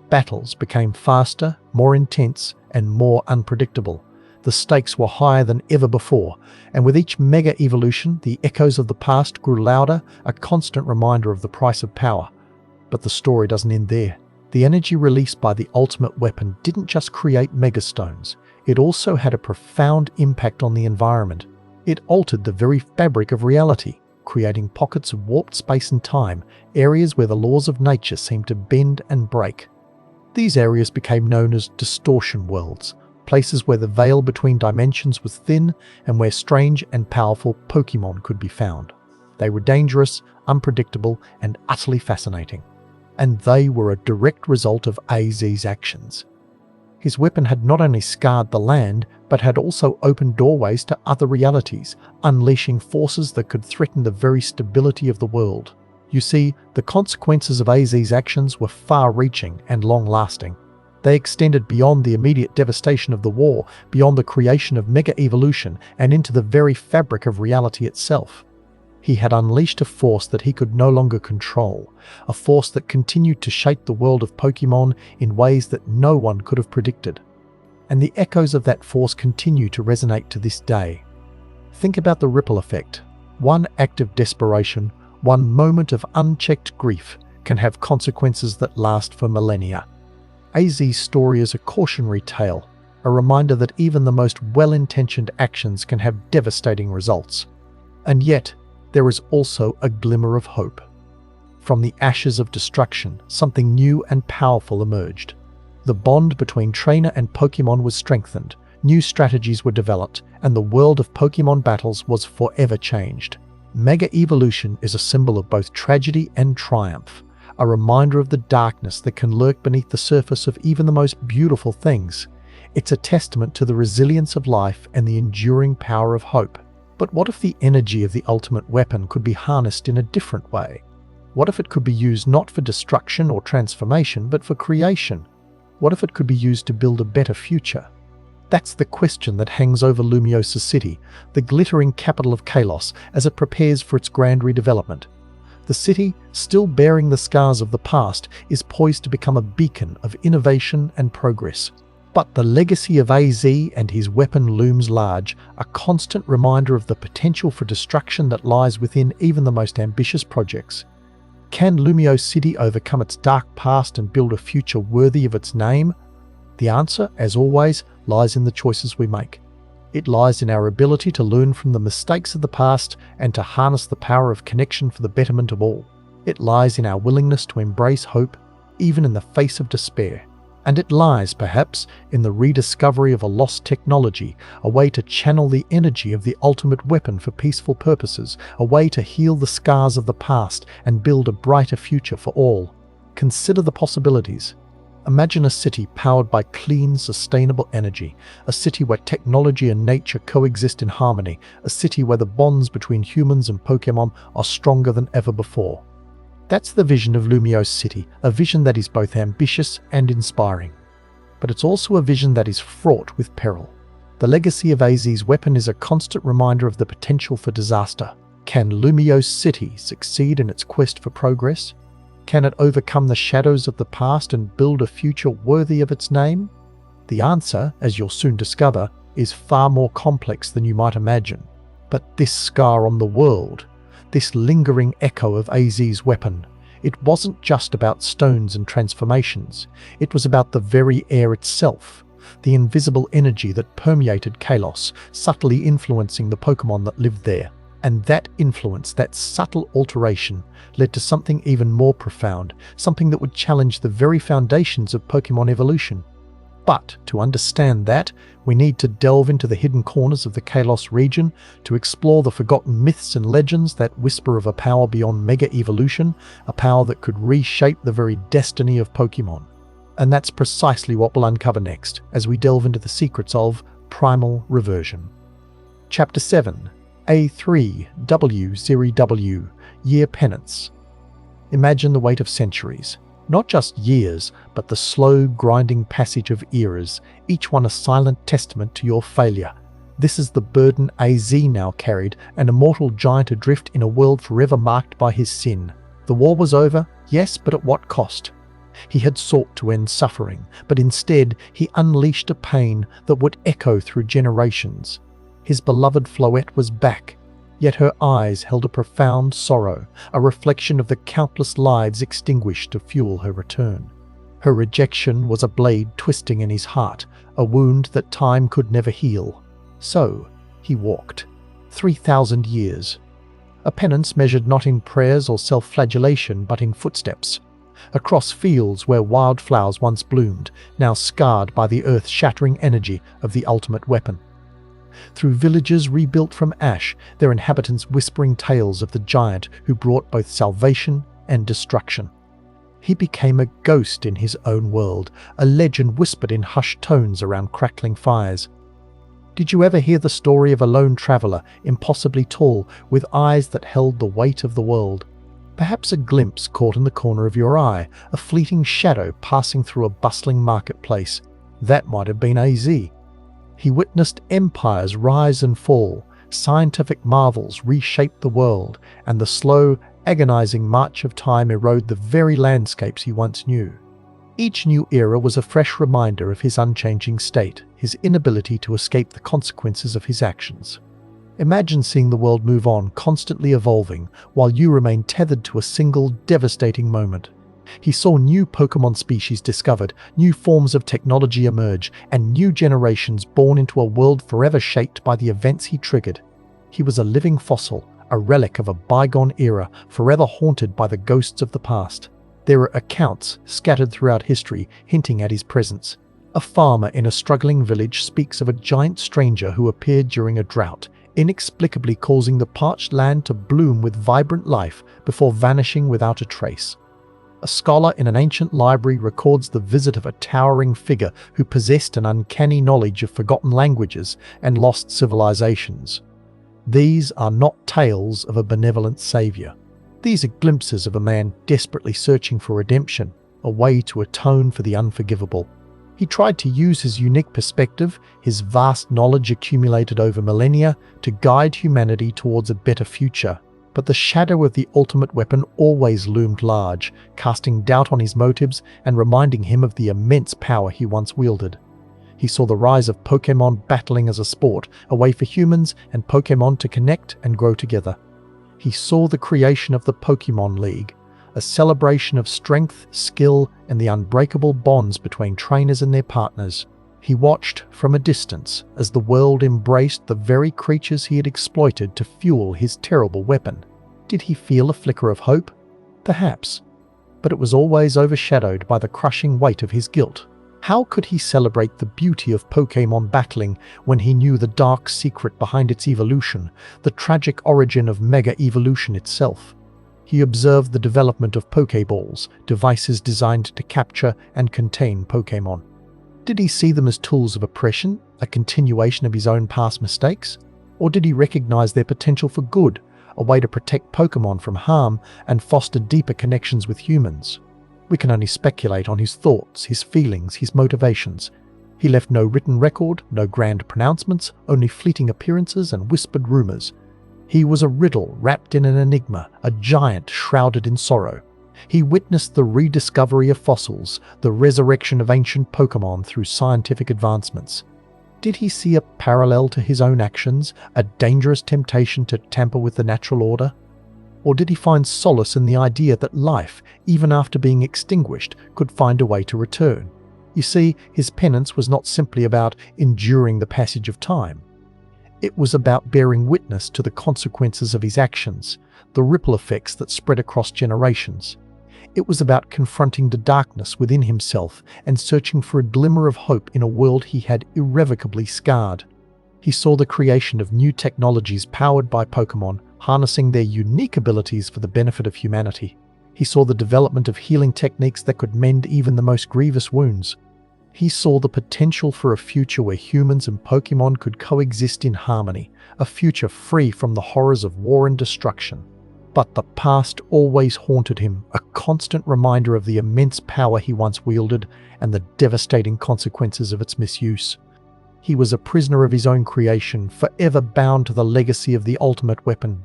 Battles became faster, more intense, and more unpredictable. The stakes were higher than ever before, and with each mega evolution, the echoes of the past grew louder, a constant reminder of the price of power. But the story doesn't end there. The energy released by the ultimate weapon didn't just create megastones, it also had a profound impact on the environment. It altered the very fabric of reality, creating pockets of warped space and time, areas where the laws of nature seemed to bend and break. These areas became known as distortion worlds, places where the veil between dimensions was thin and where strange and powerful Pokémon could be found. They were dangerous, unpredictable, and utterly fascinating. And they were a direct result of AZ's actions. His weapon had not only scarred the land, but had also opened doorways to other realities, unleashing forces that could threaten the very stability of the world. You see, the consequences of AZ's actions were far-reaching and long-lasting. They extended beyond the immediate devastation of the war, beyond the creation of mega evolution, and into the very fabric of reality itself. He had unleashed a force that he could no longer control, a force that continued to shape the world of Pokémon in ways that no one could have predicted. And the echoes of that force continue to resonate to this day. Think about the ripple effect. One act of desperation, one moment of unchecked grief, can have consequences that last for millennia. AZ's story is a cautionary tale, a reminder that even the most well-intentioned actions can have devastating results. And yet, there is also a glimmer of hope. From the ashes of destruction, something new and powerful emerged. The bond between trainer and Pokémon was strengthened, new strategies were developed, and the world of Pokémon battles was forever changed. Mega Evolution is a symbol of both tragedy and triumph, a reminder of the darkness that can lurk beneath the surface of even the most beautiful things. It's a testament to the resilience of life and the enduring power of hope. But what if the energy of the ultimate weapon could be harnessed in a different way? What if it could be used not for destruction or transformation, but for creation? What if it could be used to build a better future? That's the question that hangs over Lumiosa City, the glittering capital of Kalos, as it prepares for its grand redevelopment. The city, still bearing the scars of the past, is poised to become a beacon of innovation and progress. But the legacy of AZ and his weapon looms large, a constant reminder of the potential for destruction that lies within even the most ambitious projects. Can Lumio City overcome its dark past and build a future worthy of its name? The answer, as always, lies in the choices we make. It lies in our ability to learn from the mistakes of the past and to harness the power of connection for the betterment of all. It lies in our willingness to embrace hope, even in the face of despair. And it lies, perhaps, in the rediscovery of a lost technology, a way to channel the energy of the ultimate weapon for peaceful purposes, a way to heal the scars of the past and build a brighter future for all. Consider the possibilities. Imagine a city powered by clean, sustainable energy, a city where technology and nature coexist in harmony, a city where the bonds between humans and Pokémon are stronger than ever before. That's the vision of Lumio's city, a vision that is both ambitious and inspiring. But it's also a vision that is fraught with peril. The legacy of AZ's weapon is a constant reminder of the potential for disaster. Can Lumio's city succeed in its quest for progress? Can it overcome the shadows of the past and build a future worthy of its name? The answer, as you'll soon discover, is far more complex than you might imagine. But this scar on the world, this lingering echo of AZ's weapon, it wasn't just about stones and transformations. It was about the very air itself, the invisible energy that permeated Kalos, subtly influencing the Pokémon that lived there. And that influence, that subtle alteration, led to something even more profound, something that would challenge the very foundations of Pokémon evolution. But to understand that, we need to delve into the hidden corners of the Kalos region, to explore the forgotten myths and legends that whisper of a power beyond Mega Evolution, a power that could reshape the very destiny of Pokémon. And that's precisely what we'll uncover next, as we delve into the secrets of Primal Reversion. Chapter 7. A3W0W, Year Penance. Imagine the weight of centuries. Not just years, but the slow, grinding passage of eras, each one a silent testament to your failure. This is the burden AZ now carried, an immortal giant adrift in a world forever marked by his sin. The war was over, yes, but at what cost? He had sought to end suffering, but instead he unleashed a pain that would echo through generations. His beloved Floette was back, yet her eyes held a profound sorrow, a reflection of the countless lives extinguished to fuel her return. Her rejection was a blade twisting in his heart, a wound that time could never heal. So he walked. 3,000 years. A penance measured not in prayers or self-flagellation, but in footsteps. Across fields where wildflowers once bloomed, now scarred by the earth-shattering energy of the ultimate weapon. Through villages rebuilt from ash, their inhabitants whispering tales of the giant who brought both salvation and destruction. He became a ghost in his own world, a legend whispered in hushed tones around crackling fires. Did you ever hear the story of a lone traveler, impossibly tall, with eyes that held the weight of the world? Perhaps a glimpse caught in the corner of your eye, a fleeting shadow passing through a bustling marketplace. That might have been AZ. He witnessed empires rise and fall, scientific marvels reshape the world, and the slow, agonizing march of time erode the very landscapes he once knew. Each new era was a fresh reminder of his unchanging state, his inability to escape the consequences of his actions. Imagine seeing the world move on, constantly evolving, while you remain tethered to a single, devastating moment. He saw new Pokémon species discovered, new forms of technology emerge, and new generations born into a world forever shaped by the events he triggered. He was a living fossil, a relic of a bygone era, forever haunted by the ghosts of the past. There are accounts scattered throughout history hinting at his presence. A farmer in a struggling village speaks of a giant stranger who appeared during a drought, inexplicably causing the parched land to bloom with vibrant life before vanishing without a trace. A scholar in an ancient library records the visit of a towering figure who possessed an uncanny knowledge of forgotten languages and lost civilizations. These are not tales of a benevolent savior. These are glimpses of a man desperately searching for redemption, a way to atone for the unforgivable. He tried to use his unique perspective, his vast knowledge accumulated over millennia, to guide humanity towards a better future. But the shadow of the ultimate weapon always loomed large, casting doubt on his motives and reminding him of the immense power he once wielded. He saw the rise of Pokémon battling as a sport, a way for humans and Pokémon to connect and grow together. He saw the creation of the Pokémon League, a celebration of strength, skill, and the unbreakable bonds between trainers and their partners. He watched from a distance as the world embraced the very creatures he had exploited to fuel his terrible weapon. Did he feel a flicker of hope? Perhaps. But it was always overshadowed by the crushing weight of his guilt. How could he celebrate the beauty of Pokémon battling when he knew the dark secret behind its evolution, the tragic origin of Mega Evolution itself? He observed the development of Pokéballs, devices designed to capture and contain Pokémon. Did he see them as tools of oppression, a continuation of his own past mistakes? Or did he recognize their potential for good, a way to protect Pokémon from harm and foster deeper connections with humans? We can only speculate on his thoughts, his feelings, his motivations. He left no written record, no grand pronouncements, only fleeting appearances and whispered rumors. He was a riddle wrapped in an enigma, a giant shrouded in sorrow. He witnessed the rediscovery of fossils, the resurrection of ancient Pokémon through scientific advancements. Did he see a parallel to his own actions, a dangerous temptation to tamper with the natural order? Or did he find solace in the idea that life, even after being extinguished, could find a way to return? You see, his penance was not simply about enduring the passage of time. It was about bearing witness to the consequences of his actions, the ripple effects that spread across generations. It was about confronting the darkness within himself and searching for a glimmer of hope in a world he had irrevocably scarred. He saw the creation of new technologies powered by Pokémon, harnessing their unique abilities for the benefit of humanity. He saw the development of healing techniques that could mend even the most grievous wounds. He saw the potential for a future where humans and Pokémon could coexist in harmony, a future free from the horrors of war and destruction. But the past always haunted him, a constant reminder of the immense power he once wielded and the devastating consequences of its misuse. He was a prisoner of his own creation, forever bound to the legacy of the ultimate weapon.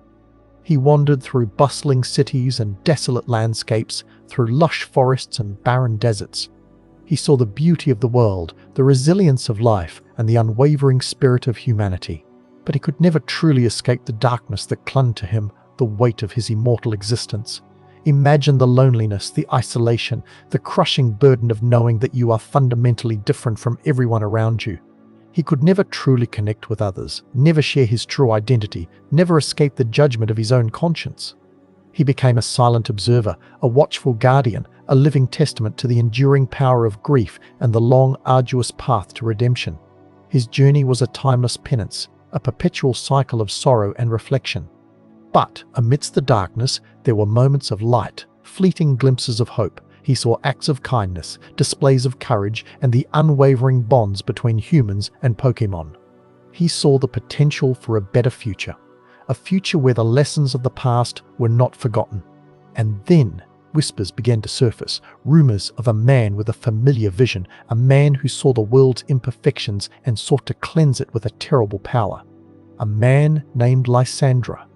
He wandered through bustling cities and desolate landscapes, through lush forests and barren deserts. He saw the beauty of the world, the resilience of life, and the unwavering spirit of humanity. But he could never truly escape the darkness that clung to him, the weight of his immortal existence. Imagine the loneliness, the isolation, the crushing burden of knowing that you are fundamentally different from everyone around you. He could never truly connect with others, never share his true identity, never escape the judgment of his own conscience. He became a silent observer, a watchful guardian, a living testament to the enduring power of grief and the long, arduous path to redemption. His journey was a timeless penance, a perpetual cycle of sorrow and reflection. But amidst the darkness, there were moments of light, fleeting glimpses of hope. He saw acts of kindness, displays of courage, and the unwavering bonds between humans and Pokémon. He saw the potential for a better future, a future where the lessons of the past were not forgotten. And then whispers began to surface, rumors of a man with a familiar vision, a man who saw the world's imperfections and sought to cleanse it with a terrible power. A man named Lysandra.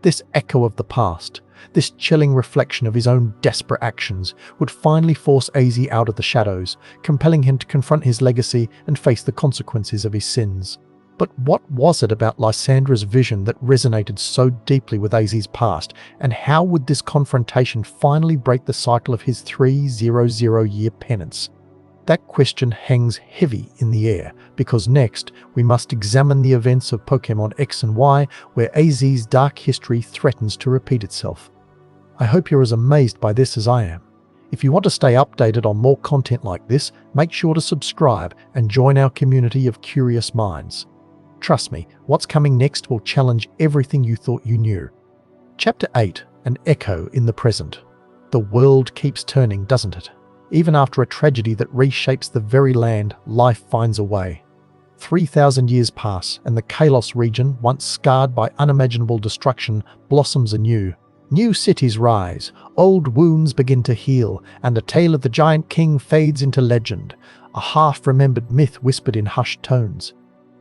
This echo of the past, this chilling reflection of his own desperate actions, would finally force AZ out of the shadows, compelling him to confront his legacy and face the consequences of his sins. But what was it about Lysandra's vision that resonated so deeply with AZ's past, and how would this confrontation finally break the cycle of his 300-year penance? That question hangs heavy in the air, because next we must examine the events of Pokémon X and Y, where AZ's dark history threatens to repeat itself. I hope you're as amazed by this as I am. If you want to stay updated on more content like this, make sure to subscribe and join our community of curious minds. Trust me, what's coming next will challenge everything you thought you knew. Chapter 8, An Echo in the Present. The world keeps turning, doesn't it? Even after a tragedy that reshapes the very land, life finds a way. 3,000 years pass, and the Kalos region, once scarred by unimaginable destruction, blossoms anew. New cities rise, old wounds begin to heal, and the tale of the giant king fades into legend, a half-remembered myth whispered in hushed tones.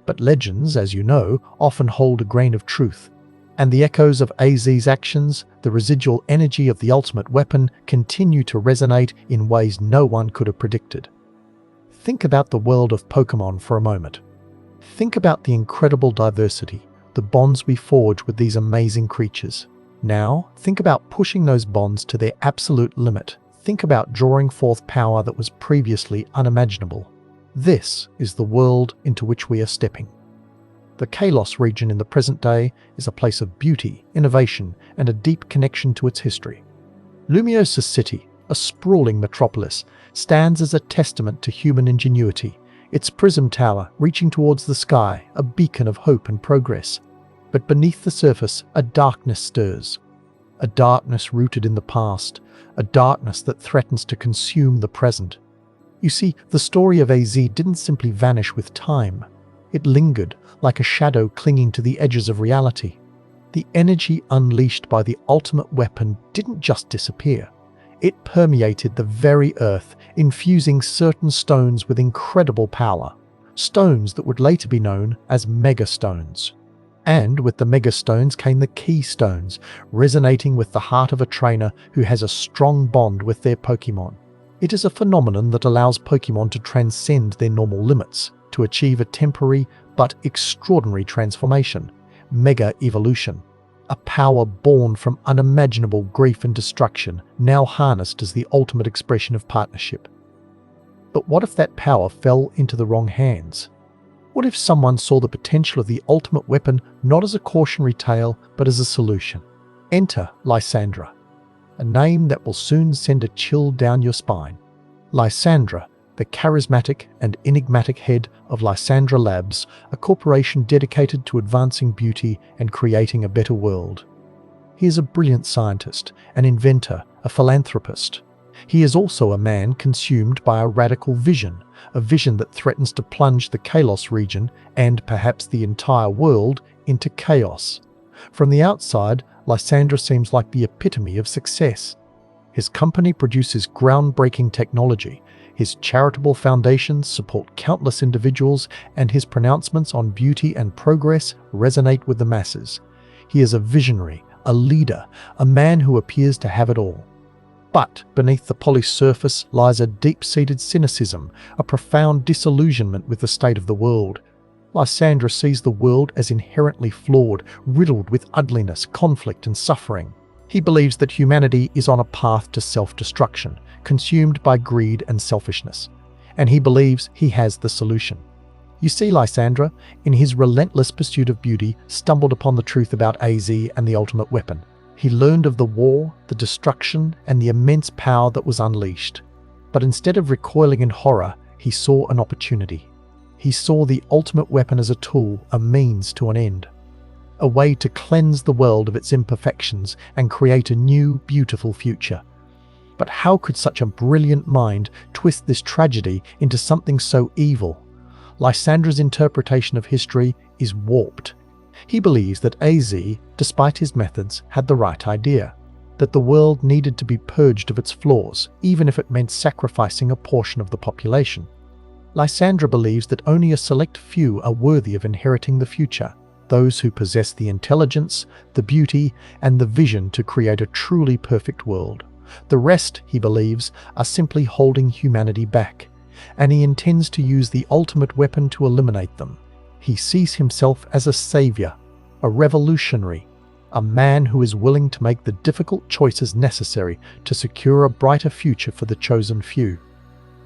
But legends, as you know, often hold a grain of truth. And the echoes of AZ's actions, the residual energy of the ultimate weapon, continue to resonate in ways no one could have predicted. Think about the world of Pokémon for a moment. Think about the incredible diversity, the bonds we forge with these amazing creatures. Now, think about pushing those bonds to their absolute limit. Think about drawing forth power that was previously unimaginable. This is the world into which we are stepping. The Kalos region in the present day is a place of beauty, innovation, and a deep connection to its history. Lumiosa's city, a sprawling metropolis, stands as a testament to human ingenuity, its prism tower reaching towards the sky, a beacon of hope and progress. But beneath the surface, a darkness stirs. A darkness rooted in the past, a darkness that threatens to consume the present. You see, the story of AZ didn't simply vanish with time. It lingered, like a shadow clinging to the edges of reality. The energy unleashed by the ultimate weapon didn't just disappear. It permeated the very earth, infusing certain stones with incredible power. Stones that would later be known as megastones. And with the megastones came the keystones, resonating with the heart of a trainer who has a strong bond with their Pokémon. It is a phenomenon that allows Pokémon to transcend their normal limits, to achieve a temporary but extraordinary transformation, mega evolution. A power born from unimaginable grief and destruction, now harnessed as the ultimate expression of partnership. But what if that power fell into the wrong hands? What if someone saw the potential of the ultimate weapon not as a cautionary tale, but as a solution? Enter Lysandra, a name that will soon send a chill down your spine. Lysandra, the charismatic and enigmatic head of Lysandra Labs, a corporation dedicated to advancing beauty and creating a better world. He is a brilliant scientist, an inventor, a philanthropist. He is also a man consumed by a radical vision, a vision that threatens to plunge the Kalos region, and perhaps the entire world, into chaos. From the outside, Lysandra seems like the epitome of success. His company produces groundbreaking technology, his charitable foundations support countless individuals, and his pronouncements on beauty and progress resonate with the masses. He is a visionary, a leader, a man who appears to have it all. But beneath the polished surface lies a deep-seated cynicism, a profound disillusionment with the state of the world. Lysandra sees the world as inherently flawed, riddled with ugliness, conflict, and suffering. He believes that humanity is on a path to self-destruction, consumed by greed and selfishness. And he believes he has the solution. You see, Lysandra, in his relentless pursuit of beauty, stumbled upon the truth about AZ and the ultimate weapon. He learned of the war, the destruction, and the immense power that was unleashed. But instead of recoiling in horror, he saw an opportunity. He saw the ultimate weapon as a tool, a means to an end. A way to cleanse the world of its imperfections and create a new, beautiful future. But how could such a brilliant mind twist this tragedy into something so evil? Lysandra's interpretation of history is warped. He believes that AZ, despite his methods, had the right idea, that the world needed to be purged of its flaws, even if it meant sacrificing a portion of the population. Lysandra believes that only a select few are worthy of inheriting the future, those who possess the intelligence, the beauty, and the vision to create a truly perfect world. The rest, he believes, are simply holding humanity back, and he intends to use the ultimate weapon to eliminate them. He sees himself as a savior, a revolutionary, a man who is willing to make the difficult choices necessary to secure a brighter future for the chosen few.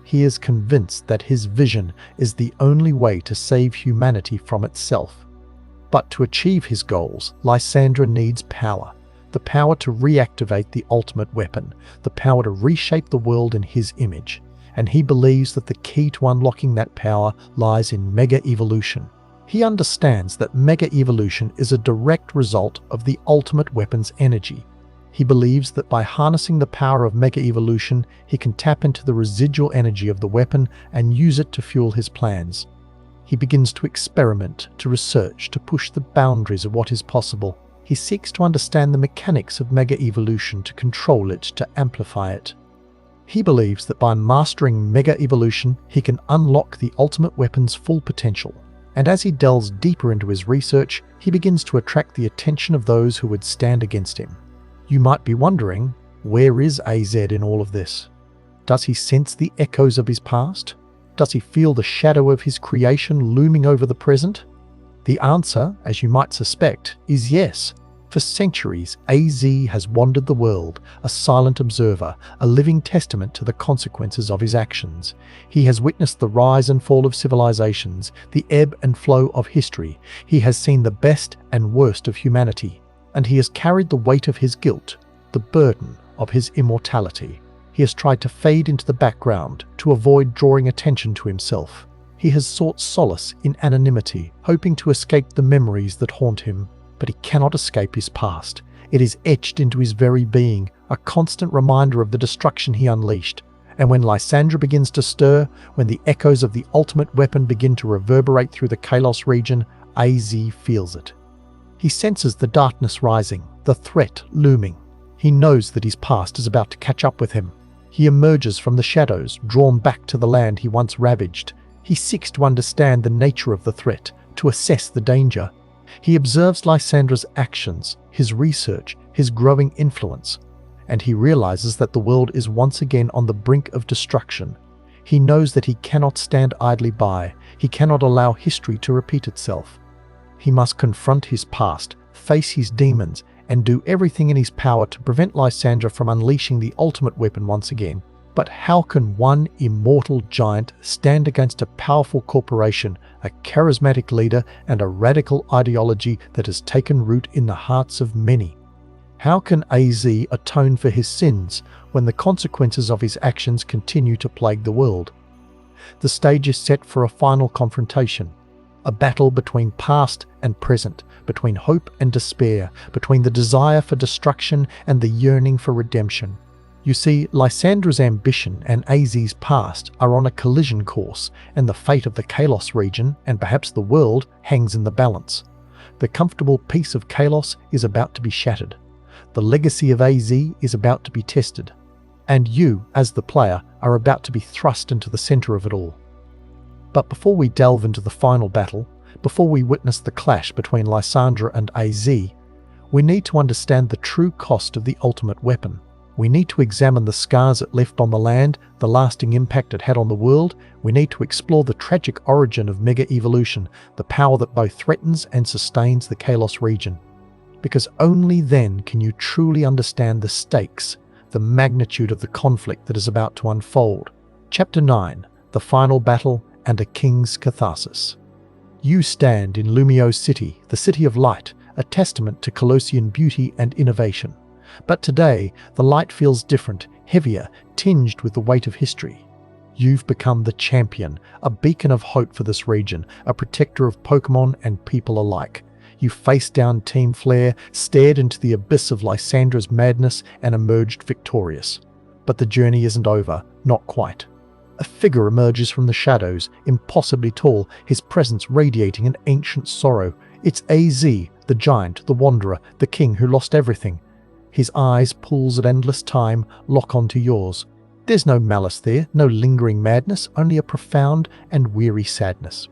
He is convinced that his vision is the only way to save humanity from itself. But to achieve his goals, Lysandra needs power. The power to reactivate the ultimate weapon, the power to reshape the world in his image. And he believes that the key to unlocking that power lies in mega evolution. He understands that mega evolution is a direct result of the ultimate weapon's energy. He believes that by harnessing the power of mega evolution, he can tap into the residual energy of the weapon and use it to fuel his plans. He begins to experiment, to research, to push the boundaries of what is possible. He seeks to understand the mechanics of mega evolution, to control it, to amplify it. He believes that by mastering mega evolution, he can unlock the ultimate weapon's full potential. And as he delves deeper into his research, he begins to attract the attention of those who would stand against him. You might be wondering, where is AZ in all of this? Does he sense the echoes of his past? Does he feel the shadow of his creation looming over the present? The answer, as you might suspect, is yes. For centuries, AZ has wandered the world, a silent observer, a living testament to the consequences of his actions. He has witnessed the rise and fall of civilizations, the ebb and flow of history. He has seen the best and worst of humanity, and he has carried the weight of his guilt, the burden of his immortality. He has tried to fade into the background to avoid drawing attention to himself. He has sought solace in anonymity, hoping to escape the memories that haunt him. But he cannot escape his past. It is etched into his very being, a constant reminder of the destruction he unleashed. And when Lysandra begins to stir, when the echoes of the ultimate weapon begin to reverberate through the Kalos region, AZ feels it. He senses the darkness rising, the threat looming. He knows that his past is about to catch up with him. He emerges from the shadows, drawn back to the land he once ravaged. He seeks to understand the nature of the threat, to assess the danger. He observes Lysandra's actions, his research, his growing influence, and he realizes that the world is once again on the brink of destruction. He knows that he cannot stand idly by. He cannot allow history to repeat itself. He must confront his past, face his demons, and do everything in his power to prevent Lysandra from unleashing the ultimate weapon once again. But how can one immortal giant stand against a powerful corporation, a charismatic leader, and a radical ideology that has taken root in the hearts of many? How can AZ atone for his sins when the consequences of his actions continue to plague the world? The stage is set for a final confrontation, a battle between past and present, between hope and despair, between the desire for destruction and the yearning for redemption. You see, Lysandra's ambition and AZ's past are on a collision course, and the fate of the Kalos region, and perhaps the world, hangs in the balance. The comfortable peace of Kalos is about to be shattered. The legacy of AZ is about to be tested. And you, as the player, are about to be thrust into the center of it all. But before we delve into the final battle, before we witness the clash between Lysandra and AZ, we need to understand the true cost of the ultimate weapon. We need to examine the scars it left on the land, the lasting impact it had on the world. We need to explore the tragic origin of Mega Evolution, the power that both threatens and sustains the Kalos region. Because only then can you truly understand the stakes, the magnitude of the conflict that is about to unfold. Chapter 9, The Final Battle and a King's Catharsis. You stand in Lumio's city, the City of Light, a testament to Kalosian beauty and innovation. But today, the light feels different, heavier, tinged with the weight of history. You've become the champion, a beacon of hope for this region, a protector of Pokémon and people alike. You faced down Team Flare, stared into the abyss of Lysandra's madness, and emerged victorious. But the journey isn't over, not quite. A figure emerges from the shadows, impossibly tall, his presence radiating an ancient sorrow. It's AZ, the giant, the wanderer, the king who lost everything. His eyes, pools at endless time, lock onto yours. There's no malice there, no lingering madness, only a profound and weary sadness.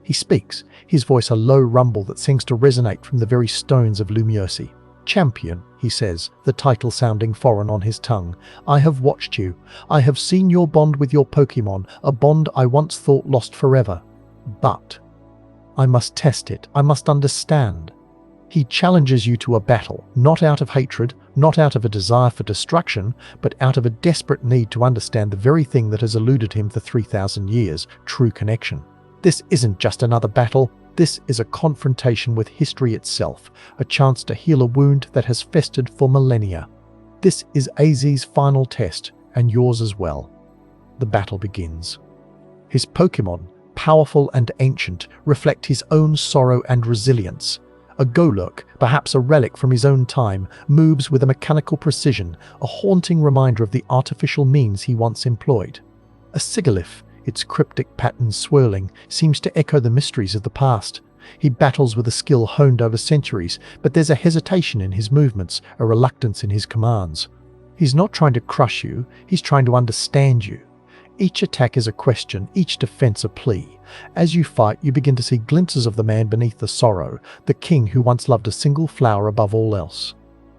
He speaks, his voice a low rumble that seems to resonate from the very stones of Lumiosi. Champion, he says, the title sounding foreign on his tongue. I have watched you. I have seen your bond with your Pokémon, a bond I once thought lost forever. But I must test it. I must understand. He challenges you to a battle, not out of hatred, not out of a desire for destruction, but out of a desperate need to understand the very thing that has eluded him for 3,000 years, true connection. This isn't just another battle, this is a confrontation with history itself, a chance to heal a wound that has festered for millennia. This is AZ's final test, and yours as well. The battle begins. His Pokémon, powerful and ancient, reflect his own sorrow and resilience. A Golurk, perhaps a relic from his own time, moves with a mechanical precision, a haunting reminder of the artificial means he once employed. A Sigilyph, its cryptic patterns swirling, seems to echo the mysteries of the past. He battles with a skill honed over centuries, but there's a hesitation in his movements, a reluctance in his commands. He's not trying to crush you, he's trying to understand you. Each attack is a question, each defense a plea. As you fight, you begin to see glimpses of the man beneath the sorrow, the king who once loved a single flower above all else.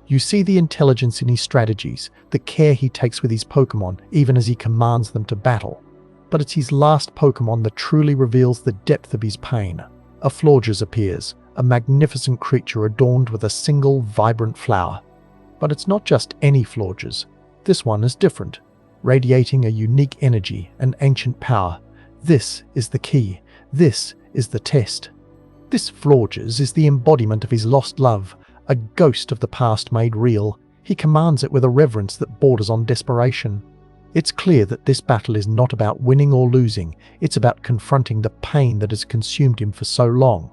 You see the intelligence in his strategies, the care he takes with his Pokémon, even as he commands them to battle. But it's his last Pokémon that truly reveals the depth of his pain. A Florges appears, a magnificent creature adorned with a single vibrant flower. But it's not just any Florges. This one is different, radiating a unique energy, an ancient power. This is the key. This is the test. This Florges is the embodiment of his lost love, a ghost of the past made real. He commands it with a reverence that borders on desperation. It's clear that this battle is not about winning or losing, it's about confronting the pain that has consumed him for so long.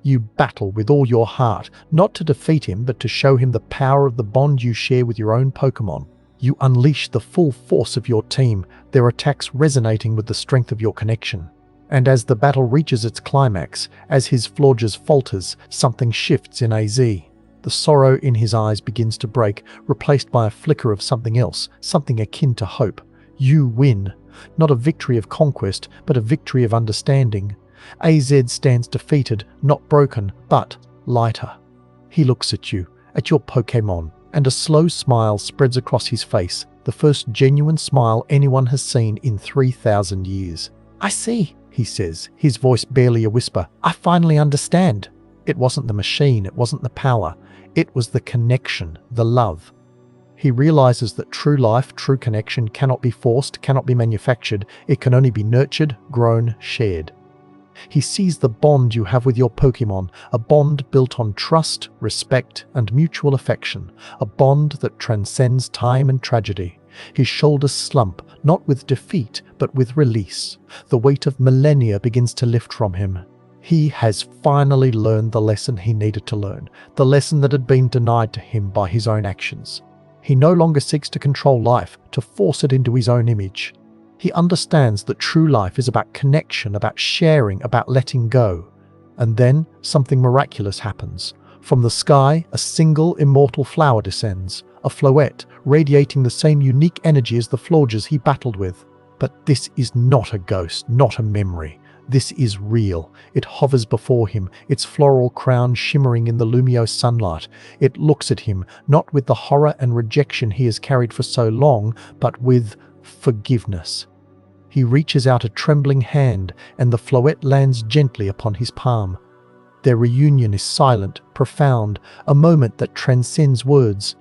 You battle with all your heart, not to defeat him, but to show him the power of the bond you share with your own Pokémon. You unleash the full force of your team, their attacks resonating with the strength of your connection. And as the battle reaches its climax, as his Floette falters, something shifts in AZ. The sorrow in his eyes begins to break, replaced by a flicker of something else, something akin to hope. You win. Not a victory of conquest, but a victory of understanding. AZ stands defeated, not broken, but lighter. He looks at you, at your Pokémon, and a slow smile spreads across his face, the first genuine smile anyone has seen in 3,000 years. "I see," he says, his voice barely a whisper. "I finally understand." It wasn't the machine, it wasn't the power. It was the connection, the love. He realizes that true life, true connection cannot be forced, cannot be manufactured. It can only be nurtured, grown, shared. He sees the bond you have with your Pokémon, a bond built on trust, respect, and mutual affection, a bond that transcends time and tragedy. His shoulders slump, not with defeat, but with release. The weight of millennia begins to lift from him. He has finally learned the lesson he needed to learn, the lesson that had been denied to him by his own actions. He no longer seeks to control life, to force it into his own image. He understands that true life is about connection, about sharing, about letting go. And then something miraculous happens. From the sky, a single immortal flower descends, a Floette, radiating the same unique energy as the Floette he battled with. But this is not a ghost, not a memory. This is real. It hovers before him, its floral crown shimmering in the luminous sunlight. It looks at him, not with the horror and rejection he has carried for so long, but with forgiveness. He reaches out a trembling hand, and the Floette lands gently upon his palm. Their reunion is silent, profound, a moment that transcends words.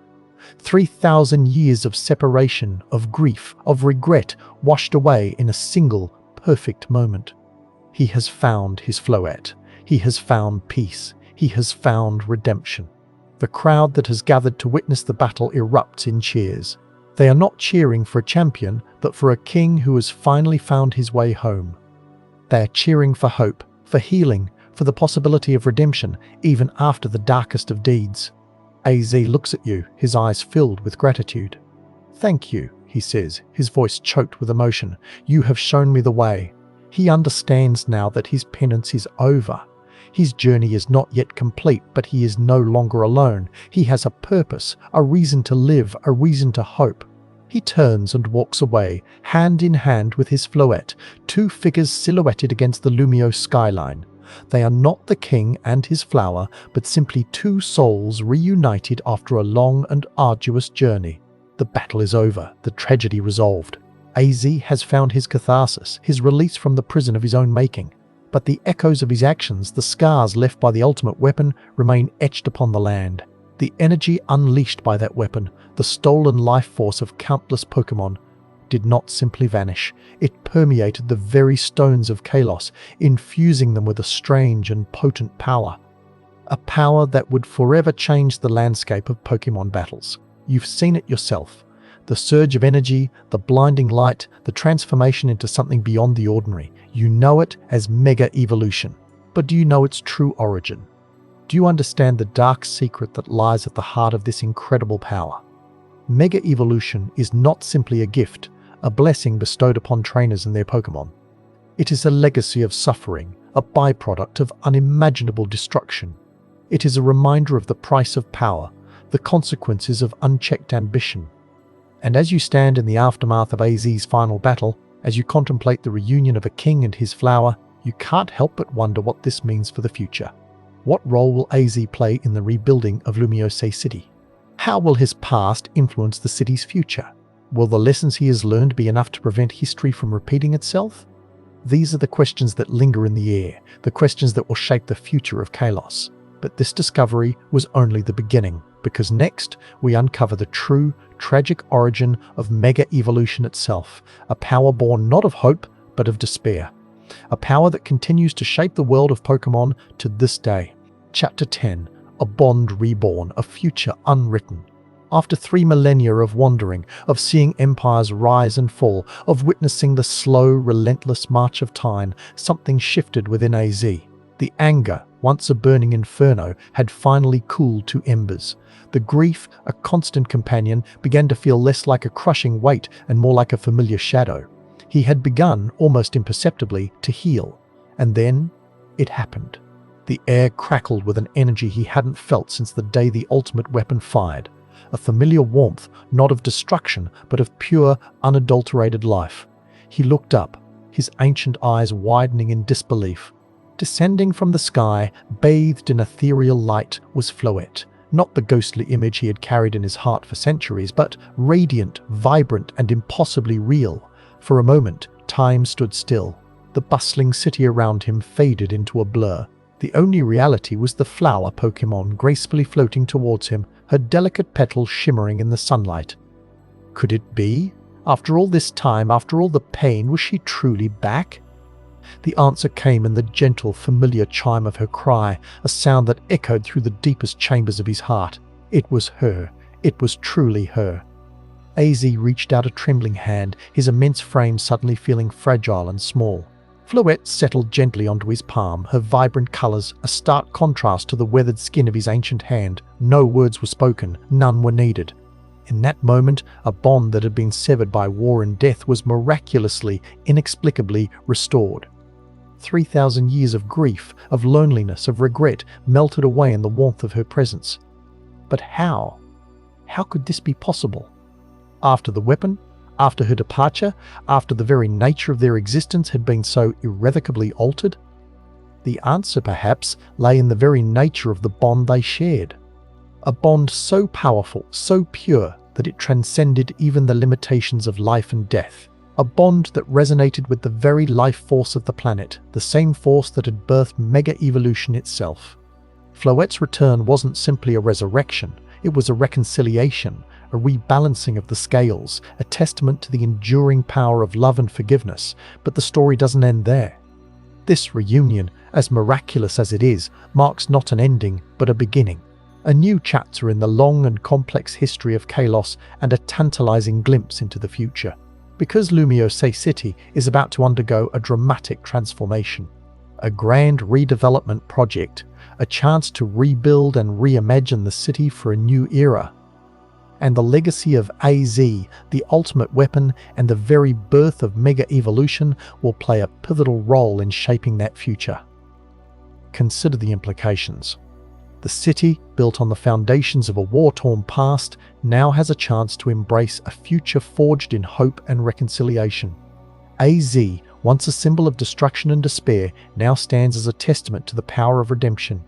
3,000 years of separation, of grief, of regret, washed away in a single, perfect moment. He has found his Floette. He has found peace. He has found redemption. The crowd that has gathered to witness the battle erupts in cheers. They are not cheering for a champion, but for a king who has finally found his way home. They are cheering for hope, for healing, for the possibility of redemption, even after the darkest of deeds. AZ looks at you, his eyes filled with gratitude. "Thank you," he says, his voice choked with emotion. "You have shown me the way." He understands now that his penance is over. His journey is not yet complete, but he is no longer alone. He has a purpose, a reason to live, a reason to hope. He turns and walks away, hand in hand with his Floette, two figures silhouetted against the luminous skyline. They are not the king and his flower, but simply two souls reunited after a long and arduous journey. The battle is over, the tragedy resolved. AZ has found his catharsis, his release from the prison of his own making. But the echoes of his actions, the scars left by the ultimate weapon, remain etched upon the land. The energy unleashed by that weapon, the stolen life force of countless Pokémon, did not simply vanish. It permeated the very stones of Kalos, infusing them with a strange and potent power. A power that would forever change the landscape of Pokémon battles. You've seen it yourself. The surge of energy, the blinding light, the transformation into something beyond the ordinary. You know it as Mega Evolution. But do you know its true origin? Do you understand the dark secret that lies at the heart of this incredible power? Mega Evolution is not simply a gift, a blessing bestowed upon trainers and their Pokémon. It is a legacy of suffering, a byproduct of unimaginable destruction. It is a reminder of the price of power, the consequences of unchecked ambition. And as you stand in the aftermath of AZ's final battle, as you contemplate the reunion of a king and his flower, you can't help but wonder what this means for the future. What role will AZ play in the rebuilding of Lumiose City? How will his past influence the city's future? Will the lessons he has learned be enough to prevent history from repeating itself? These are the questions that linger in the air, the questions that will shape the future of Kalos. But this discovery was only the beginning, because next we uncover the true, tragic origin of Mega Evolution itself, a power born not of hope, but of despair. A power that continues to shape the world of Pokémon to this day. Chapter 10. A Bond Reborn, a Future Unwritten. After 3 millennia of wandering, of seeing empires rise and fall, of witnessing the slow, relentless march of time, something shifted within AZ. The anger, once a burning inferno, had finally cooled to embers. The grief, a constant companion, began to feel less like a crushing weight and more like a familiar shadow. He had begun, almost imperceptibly, to heal. And then it happened. The air crackled with an energy he hadn't felt since the day the ultimate weapon fired. A familiar warmth, not of destruction, but of pure, unadulterated life. He looked up, his ancient eyes widening in disbelief. Descending from the sky, bathed in ethereal light, was Floette. Not the ghostly image he had carried in his heart for centuries, but radiant, vibrant, and impossibly real. For a moment, time stood still. The bustling city around him faded into a blur. The only reality was the flower Pokémon gracefully floating towards him, her delicate petals shimmering in the sunlight. Could it be? After all this time, after all the pain, was she truly back? The answer came in the gentle, familiar chime of her cry, a sound that echoed through the deepest chambers of his heart. It was her. It was truly her. AZ reached out a trembling hand, his immense frame suddenly feeling fragile and small. Floette settled gently onto his palm, her vibrant colors a stark contrast to the weathered skin of his ancient hand. No words were spoken, none were needed. In that moment, a bond that had been severed by war and death was miraculously, inexplicably restored. 3,000 years of grief, of loneliness, of regret melted away in the warmth of her presence. But how? How could this be possible? After the weapon? After her departure? After the very nature of their existence had been so irrevocably altered? The answer, perhaps, lay in the very nature of the bond they shared. A bond so powerful, so pure, that it transcended even the limitations of life and death. A bond that resonated with the very life force of the planet, the same force that had birthed mega-evolution itself. Floette's return wasn't simply a resurrection, it was a reconciliation, a rebalancing of the scales, a testament to the enduring power of love and forgiveness. But the story doesn't end there. This reunion, as miraculous as it is, marks not an ending, but a beginning. A new chapter in the long and complex history of Kalos, and a tantalizing glimpse into the future. Because Lumiose City is about to undergo a dramatic transformation. A grand redevelopment project, a chance to rebuild and reimagine the city for a new era. And the legacy of AZ, the ultimate weapon, and the very birth of Mega Evolution will play a pivotal role in shaping that future. Consider the implications. The city, built on the foundations of a war-torn past, now has a chance to embrace a future forged in hope and reconciliation. AZ, once a symbol of destruction and despair, now stands as a testament to the power of redemption.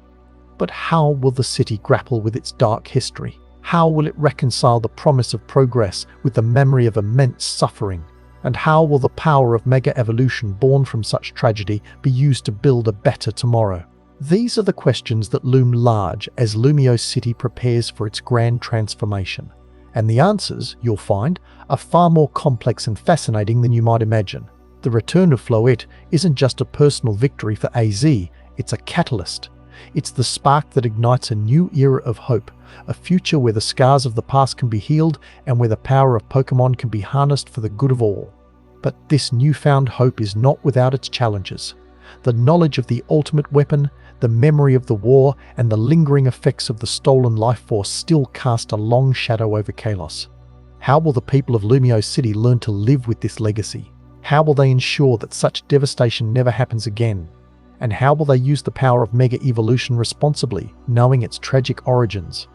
But how will the city grapple with its dark history? How will it reconcile the promise of progress with the memory of immense suffering? And how will the power of mega evolution born from such tragedy be used to build a better tomorrow? These are the questions that loom large as Lumiose City prepares for its grand transformation. And the answers, you'll find, are far more complex and fascinating than you might imagine. The return of Floette isn't just a personal victory for AZ, it's a catalyst. It's the spark that ignites a new era of hope, a future where the scars of the past can be healed and where the power of Pokémon can be harnessed for the good of all. But this newfound hope is not without its challenges. The knowledge of the ultimate weapon, the memory of the war, and the lingering effects of the stolen life force still cast a long shadow over Kalos. How will the people of Lumiose City learn to live with this legacy? How will they ensure that such devastation never happens again? And how will they use the power of Mega Evolution responsibly, knowing its tragic origins?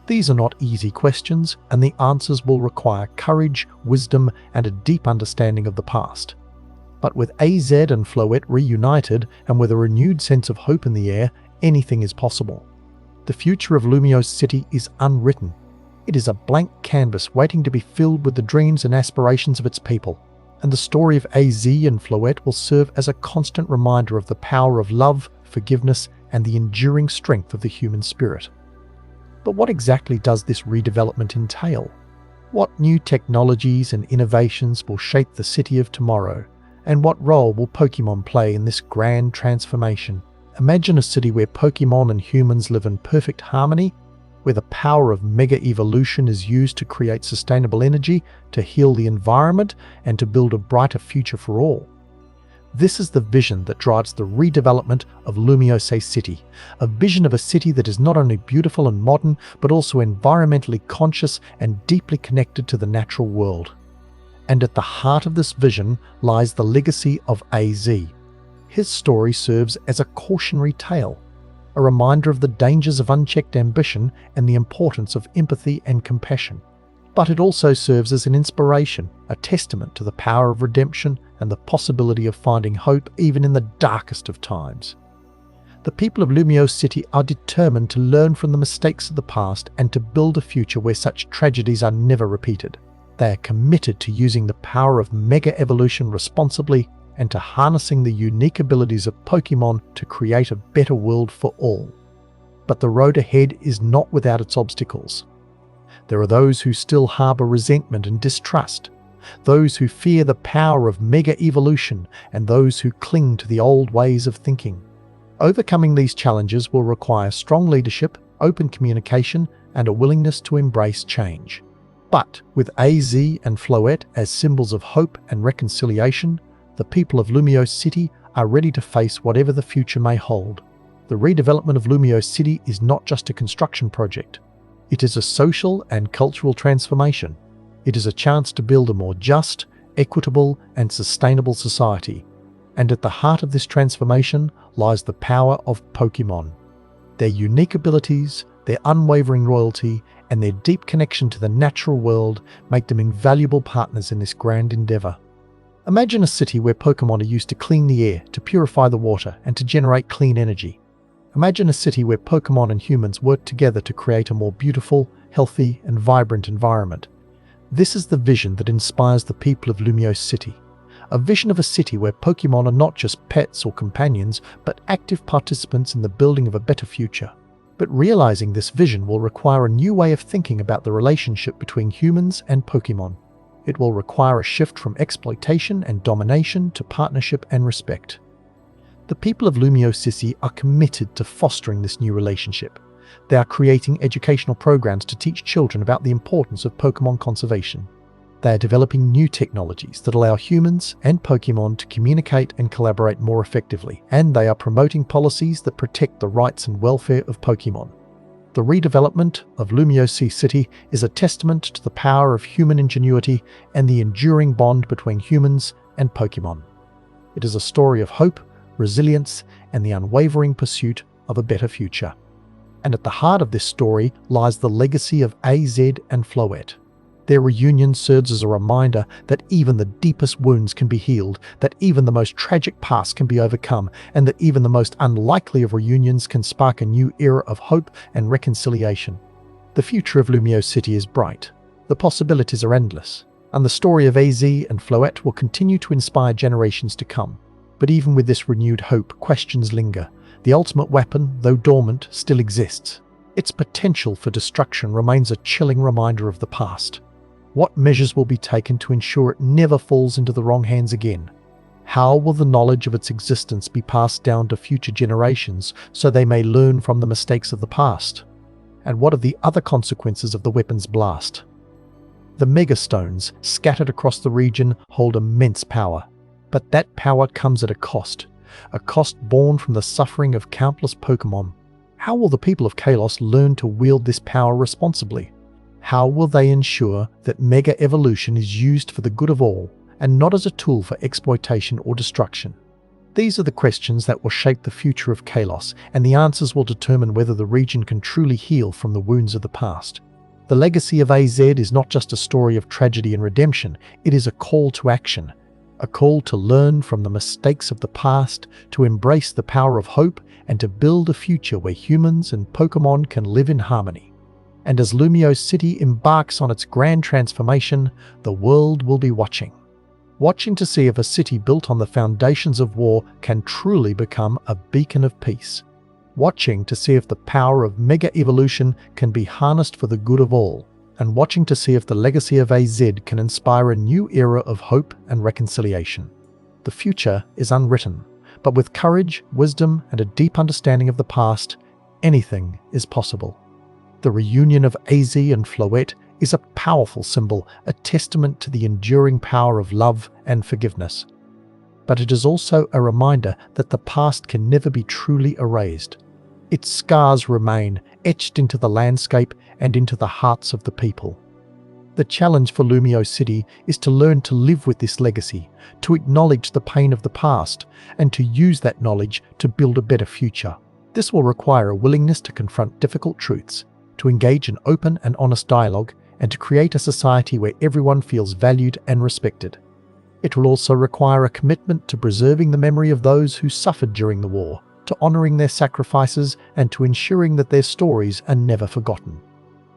These are not easy questions, and the answers will require courage, wisdom, and a deep understanding of the past. But with AZ and Floette reunited, and with a renewed sense of hope in the air, anything is possible. The future of Lumiose City is unwritten. It is a blank canvas waiting to be filled with the dreams and aspirations of its people. And the story of AZ and Floette will serve as a constant reminder of the power of love, forgiveness, and the enduring strength of the human spirit. But what exactly does this redevelopment entail? What new technologies and innovations will shape the city of tomorrow? And what role will Pokémon play in this grand transformation? Imagine a city where Pokémon and humans live in perfect harmony, where the power of mega evolution is used to create sustainable energy, to heal the environment, and to build a brighter future for all. This is the vision that drives the redevelopment of Lumiose City, a vision of a city that is not only beautiful and modern, but also environmentally conscious and deeply connected to the natural world. And at the heart of this vision lies the legacy of AZ. His story serves as a cautionary tale, a reminder of the dangers of unchecked ambition and the importance of empathy and compassion. But it also serves as an inspiration, a testament to the power of redemption and the possibility of finding hope even in the darkest of times. The people of Lumiose City are determined to learn from the mistakes of the past and to build a future where such tragedies are never repeated. They are committed to using the power of mega evolution responsibly and to harnessing the unique abilities of Pokémon to create a better world for all. But the road ahead is not without its obstacles. There are those who still harbour resentment and distrust, those who fear the power of mega evolution, and those who cling to the old ways of thinking. Overcoming these challenges will require strong leadership, open communication, and a willingness to embrace change. But with AZ and Floette as symbols of hope and reconciliation, the people of Lumiose City are ready to face whatever the future may hold. The redevelopment of Lumiose City is not just a construction project. It is a social and cultural transformation. It is a chance to build a more just, equitable, and sustainable society. And at the heart of this transformation lies the power of Pokémon. Their unique abilities, their unwavering loyalty, and their deep connection to the natural world make them invaluable partners in this grand endeavour. Imagine a city where Pokémon are used to clean the air, to purify the water, and to generate clean energy. Imagine a city where Pokémon and humans work together to create a more beautiful, healthy, and vibrant environment. This is the vision that inspires the people of Lumiose City. A vision of a city where Pokémon are not just pets or companions, but active participants in the building of a better future. But realizing this vision will require a new way of thinking about the relationship between humans and Pokémon. It will require a shift from exploitation and domination to partnership and respect. The people of Lumiose City are committed to fostering this new relationship. They are creating educational programs to teach children about the importance of Pokémon conservation. They are developing new technologies that allow humans and Pokémon to communicate and collaborate more effectively, and they are promoting policies that protect the rights and welfare of Pokémon. The redevelopment of Lumiose City is a testament to the power of human ingenuity and the enduring bond between humans and Pokémon. It is a story of hope, resilience, and the unwavering pursuit of a better future. And at the heart of this story lies the legacy of AZ and Floette. Their reunion serves as a reminder that even the deepest wounds can be healed, that even the most tragic past can be overcome, and that even the most unlikely of reunions can spark a new era of hope and reconciliation. The future of Lumiose City is bright. The possibilities are endless, and the story of AZ and Floette will continue to inspire generations to come. But even with this renewed hope, questions linger. The ultimate weapon, though dormant, still exists. Its potential for destruction remains a chilling reminder of the past. What measures will be taken to ensure it never falls into the wrong hands again? How will the knowledge of its existence be passed down to future generations so they may learn from the mistakes of the past? And what are the other consequences of the weapon's blast? The megastones scattered across the region hold immense power. But that power comes at a cost born from the suffering of countless Pokémon. How will the people of Kalos learn to wield this power responsibly? How will they ensure that mega evolution is used for the good of all and not as a tool for exploitation or destruction? These are the questions that will shape the future of Kalos, and the answers will determine whether the region can truly heal from the wounds of the past. The legacy of AZ is not just a story of tragedy and redemption, it is a call to action. A call to learn from the mistakes of the past, to embrace the power of hope, and to build a future where humans and Pokémon can live in harmony. And as Lumiose City embarks on its grand transformation, the world will be watching to see if a city built on the foundations of war can truly become a beacon of peace. Watching to see if the power of mega evolution can be harnessed for the good of all. And watching to see if the legacy of AZ can inspire a new era of hope and reconciliation. The future is unwritten, but with courage, wisdom, and a deep understanding of the past, anything is possible. The reunion of AZ and Floette is a powerful symbol, a testament to the enduring power of love and forgiveness. But it is also a reminder that the past can never be truly erased. Its scars remain, etched into the landscape and into the hearts of the people. The challenge for Lumio City is to learn to live with this legacy, to acknowledge the pain of the past, and to use that knowledge to build a better future. This will require a willingness to confront difficult truths, to engage in open and honest dialogue, and to create a society where everyone feels valued and respected. It will also require a commitment to preserving the memory of those who suffered during the war, to honouring their sacrifices, and to ensuring that their stories are never forgotten.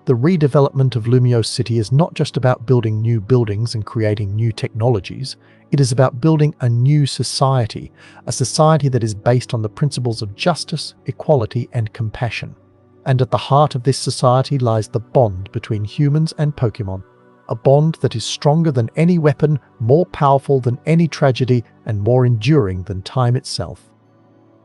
The redevelopment of Lumio City is not just about building new buildings and creating new technologies. It is about building a new society, a society that is based on the principles of justice, equality, and compassion. And at the heart of this society lies the bond between humans and Pokémon, a bond that is stronger than any weapon, more powerful than any tragedy, and more enduring than time itself.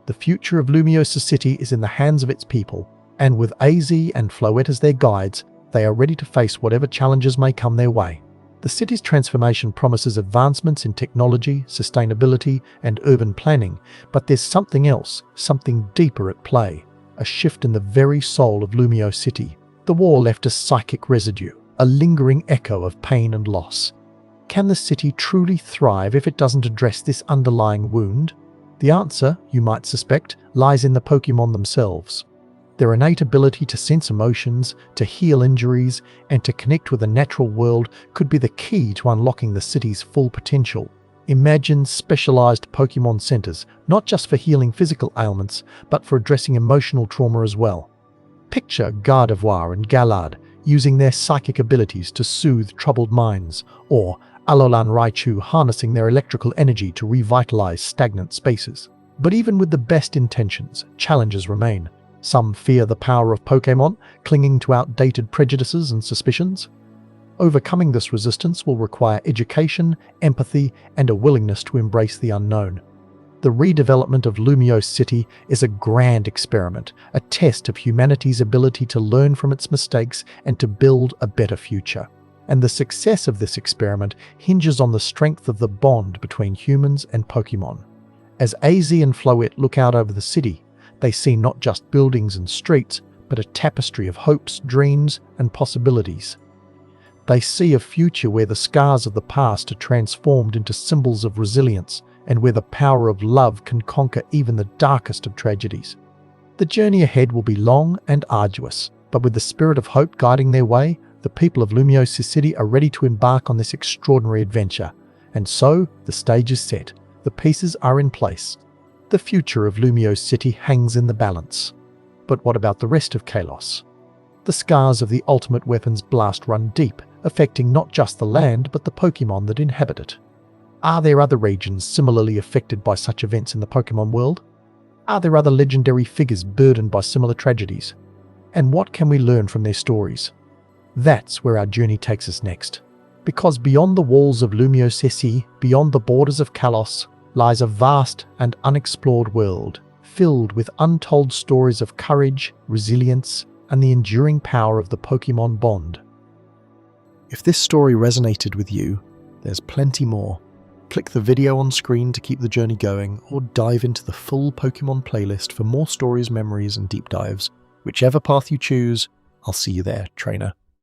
The future of Lumio City is in the hands of its people, and with AZ and Floette as their guides, they are ready to face whatever challenges may come their way. The city's transformation promises advancements in technology, sustainability, and urban planning, but there's something else, something deeper at play, a shift in the very soul of Lumio City. The war left a psychic residue, a lingering echo of pain and loss. Can the city truly thrive if it doesn't address this underlying wound? The answer, you might suspect, lies in the Pokémon themselves. Their innate ability to sense emotions, to heal injuries, and to connect with the natural world could be the key to unlocking the city's full potential. Imagine specialized Pokémon centers, not just for healing physical ailments, but for addressing emotional trauma as well. Picture Gardevoir and Galard using their psychic abilities to soothe troubled minds, or Alolan Raichu harnessing their electrical energy to revitalize stagnant spaces. But even with the best intentions, challenges remain. Some fear the power of Pokémon, clinging to outdated prejudices and suspicions. Overcoming this resistance will require education, empathy, and a willingness to embrace the unknown. The redevelopment of Lumio City is a grand experiment, a test of humanity's ability to learn from its mistakes and to build a better future. And the success of this experiment hinges on the strength of the bond between humans and Pokémon. As AZ and Floette look out over the city, they see not just buildings and streets, but a tapestry of hopes, dreams, and possibilities. They see a future where the scars of the past are transformed into symbols of resilience, and where the power of love can conquer even the darkest of tragedies. The journey ahead will be long and arduous, but with the spirit of hope guiding their way, the people of Lumio City are ready to embark on this extraordinary adventure. And so, the stage is set. The pieces are in place. The future of Lumio City hangs in the balance. But what about the rest of Kalos? The scars of the ultimate weapon's blast run deep, affecting not just the land but the Pokémon that inhabit it. Are there other regions similarly affected by such events in the Pokémon world? Are there other legendary figures burdened by similar tragedies? And what can we learn from their stories? That's where our journey takes us next. Because beyond the walls of Lumio City, beyond the borders of Kalos, lies a vast and unexplored world, filled with untold stories of courage, resilience, and the enduring power of the Pokémon bond. If this story resonated with you, there's plenty more. Click the video on screen to keep the journey going, or dive into the full Pokémon playlist for more stories, memories, and deep dives. Whichever path you choose, I'll see you there, trainer.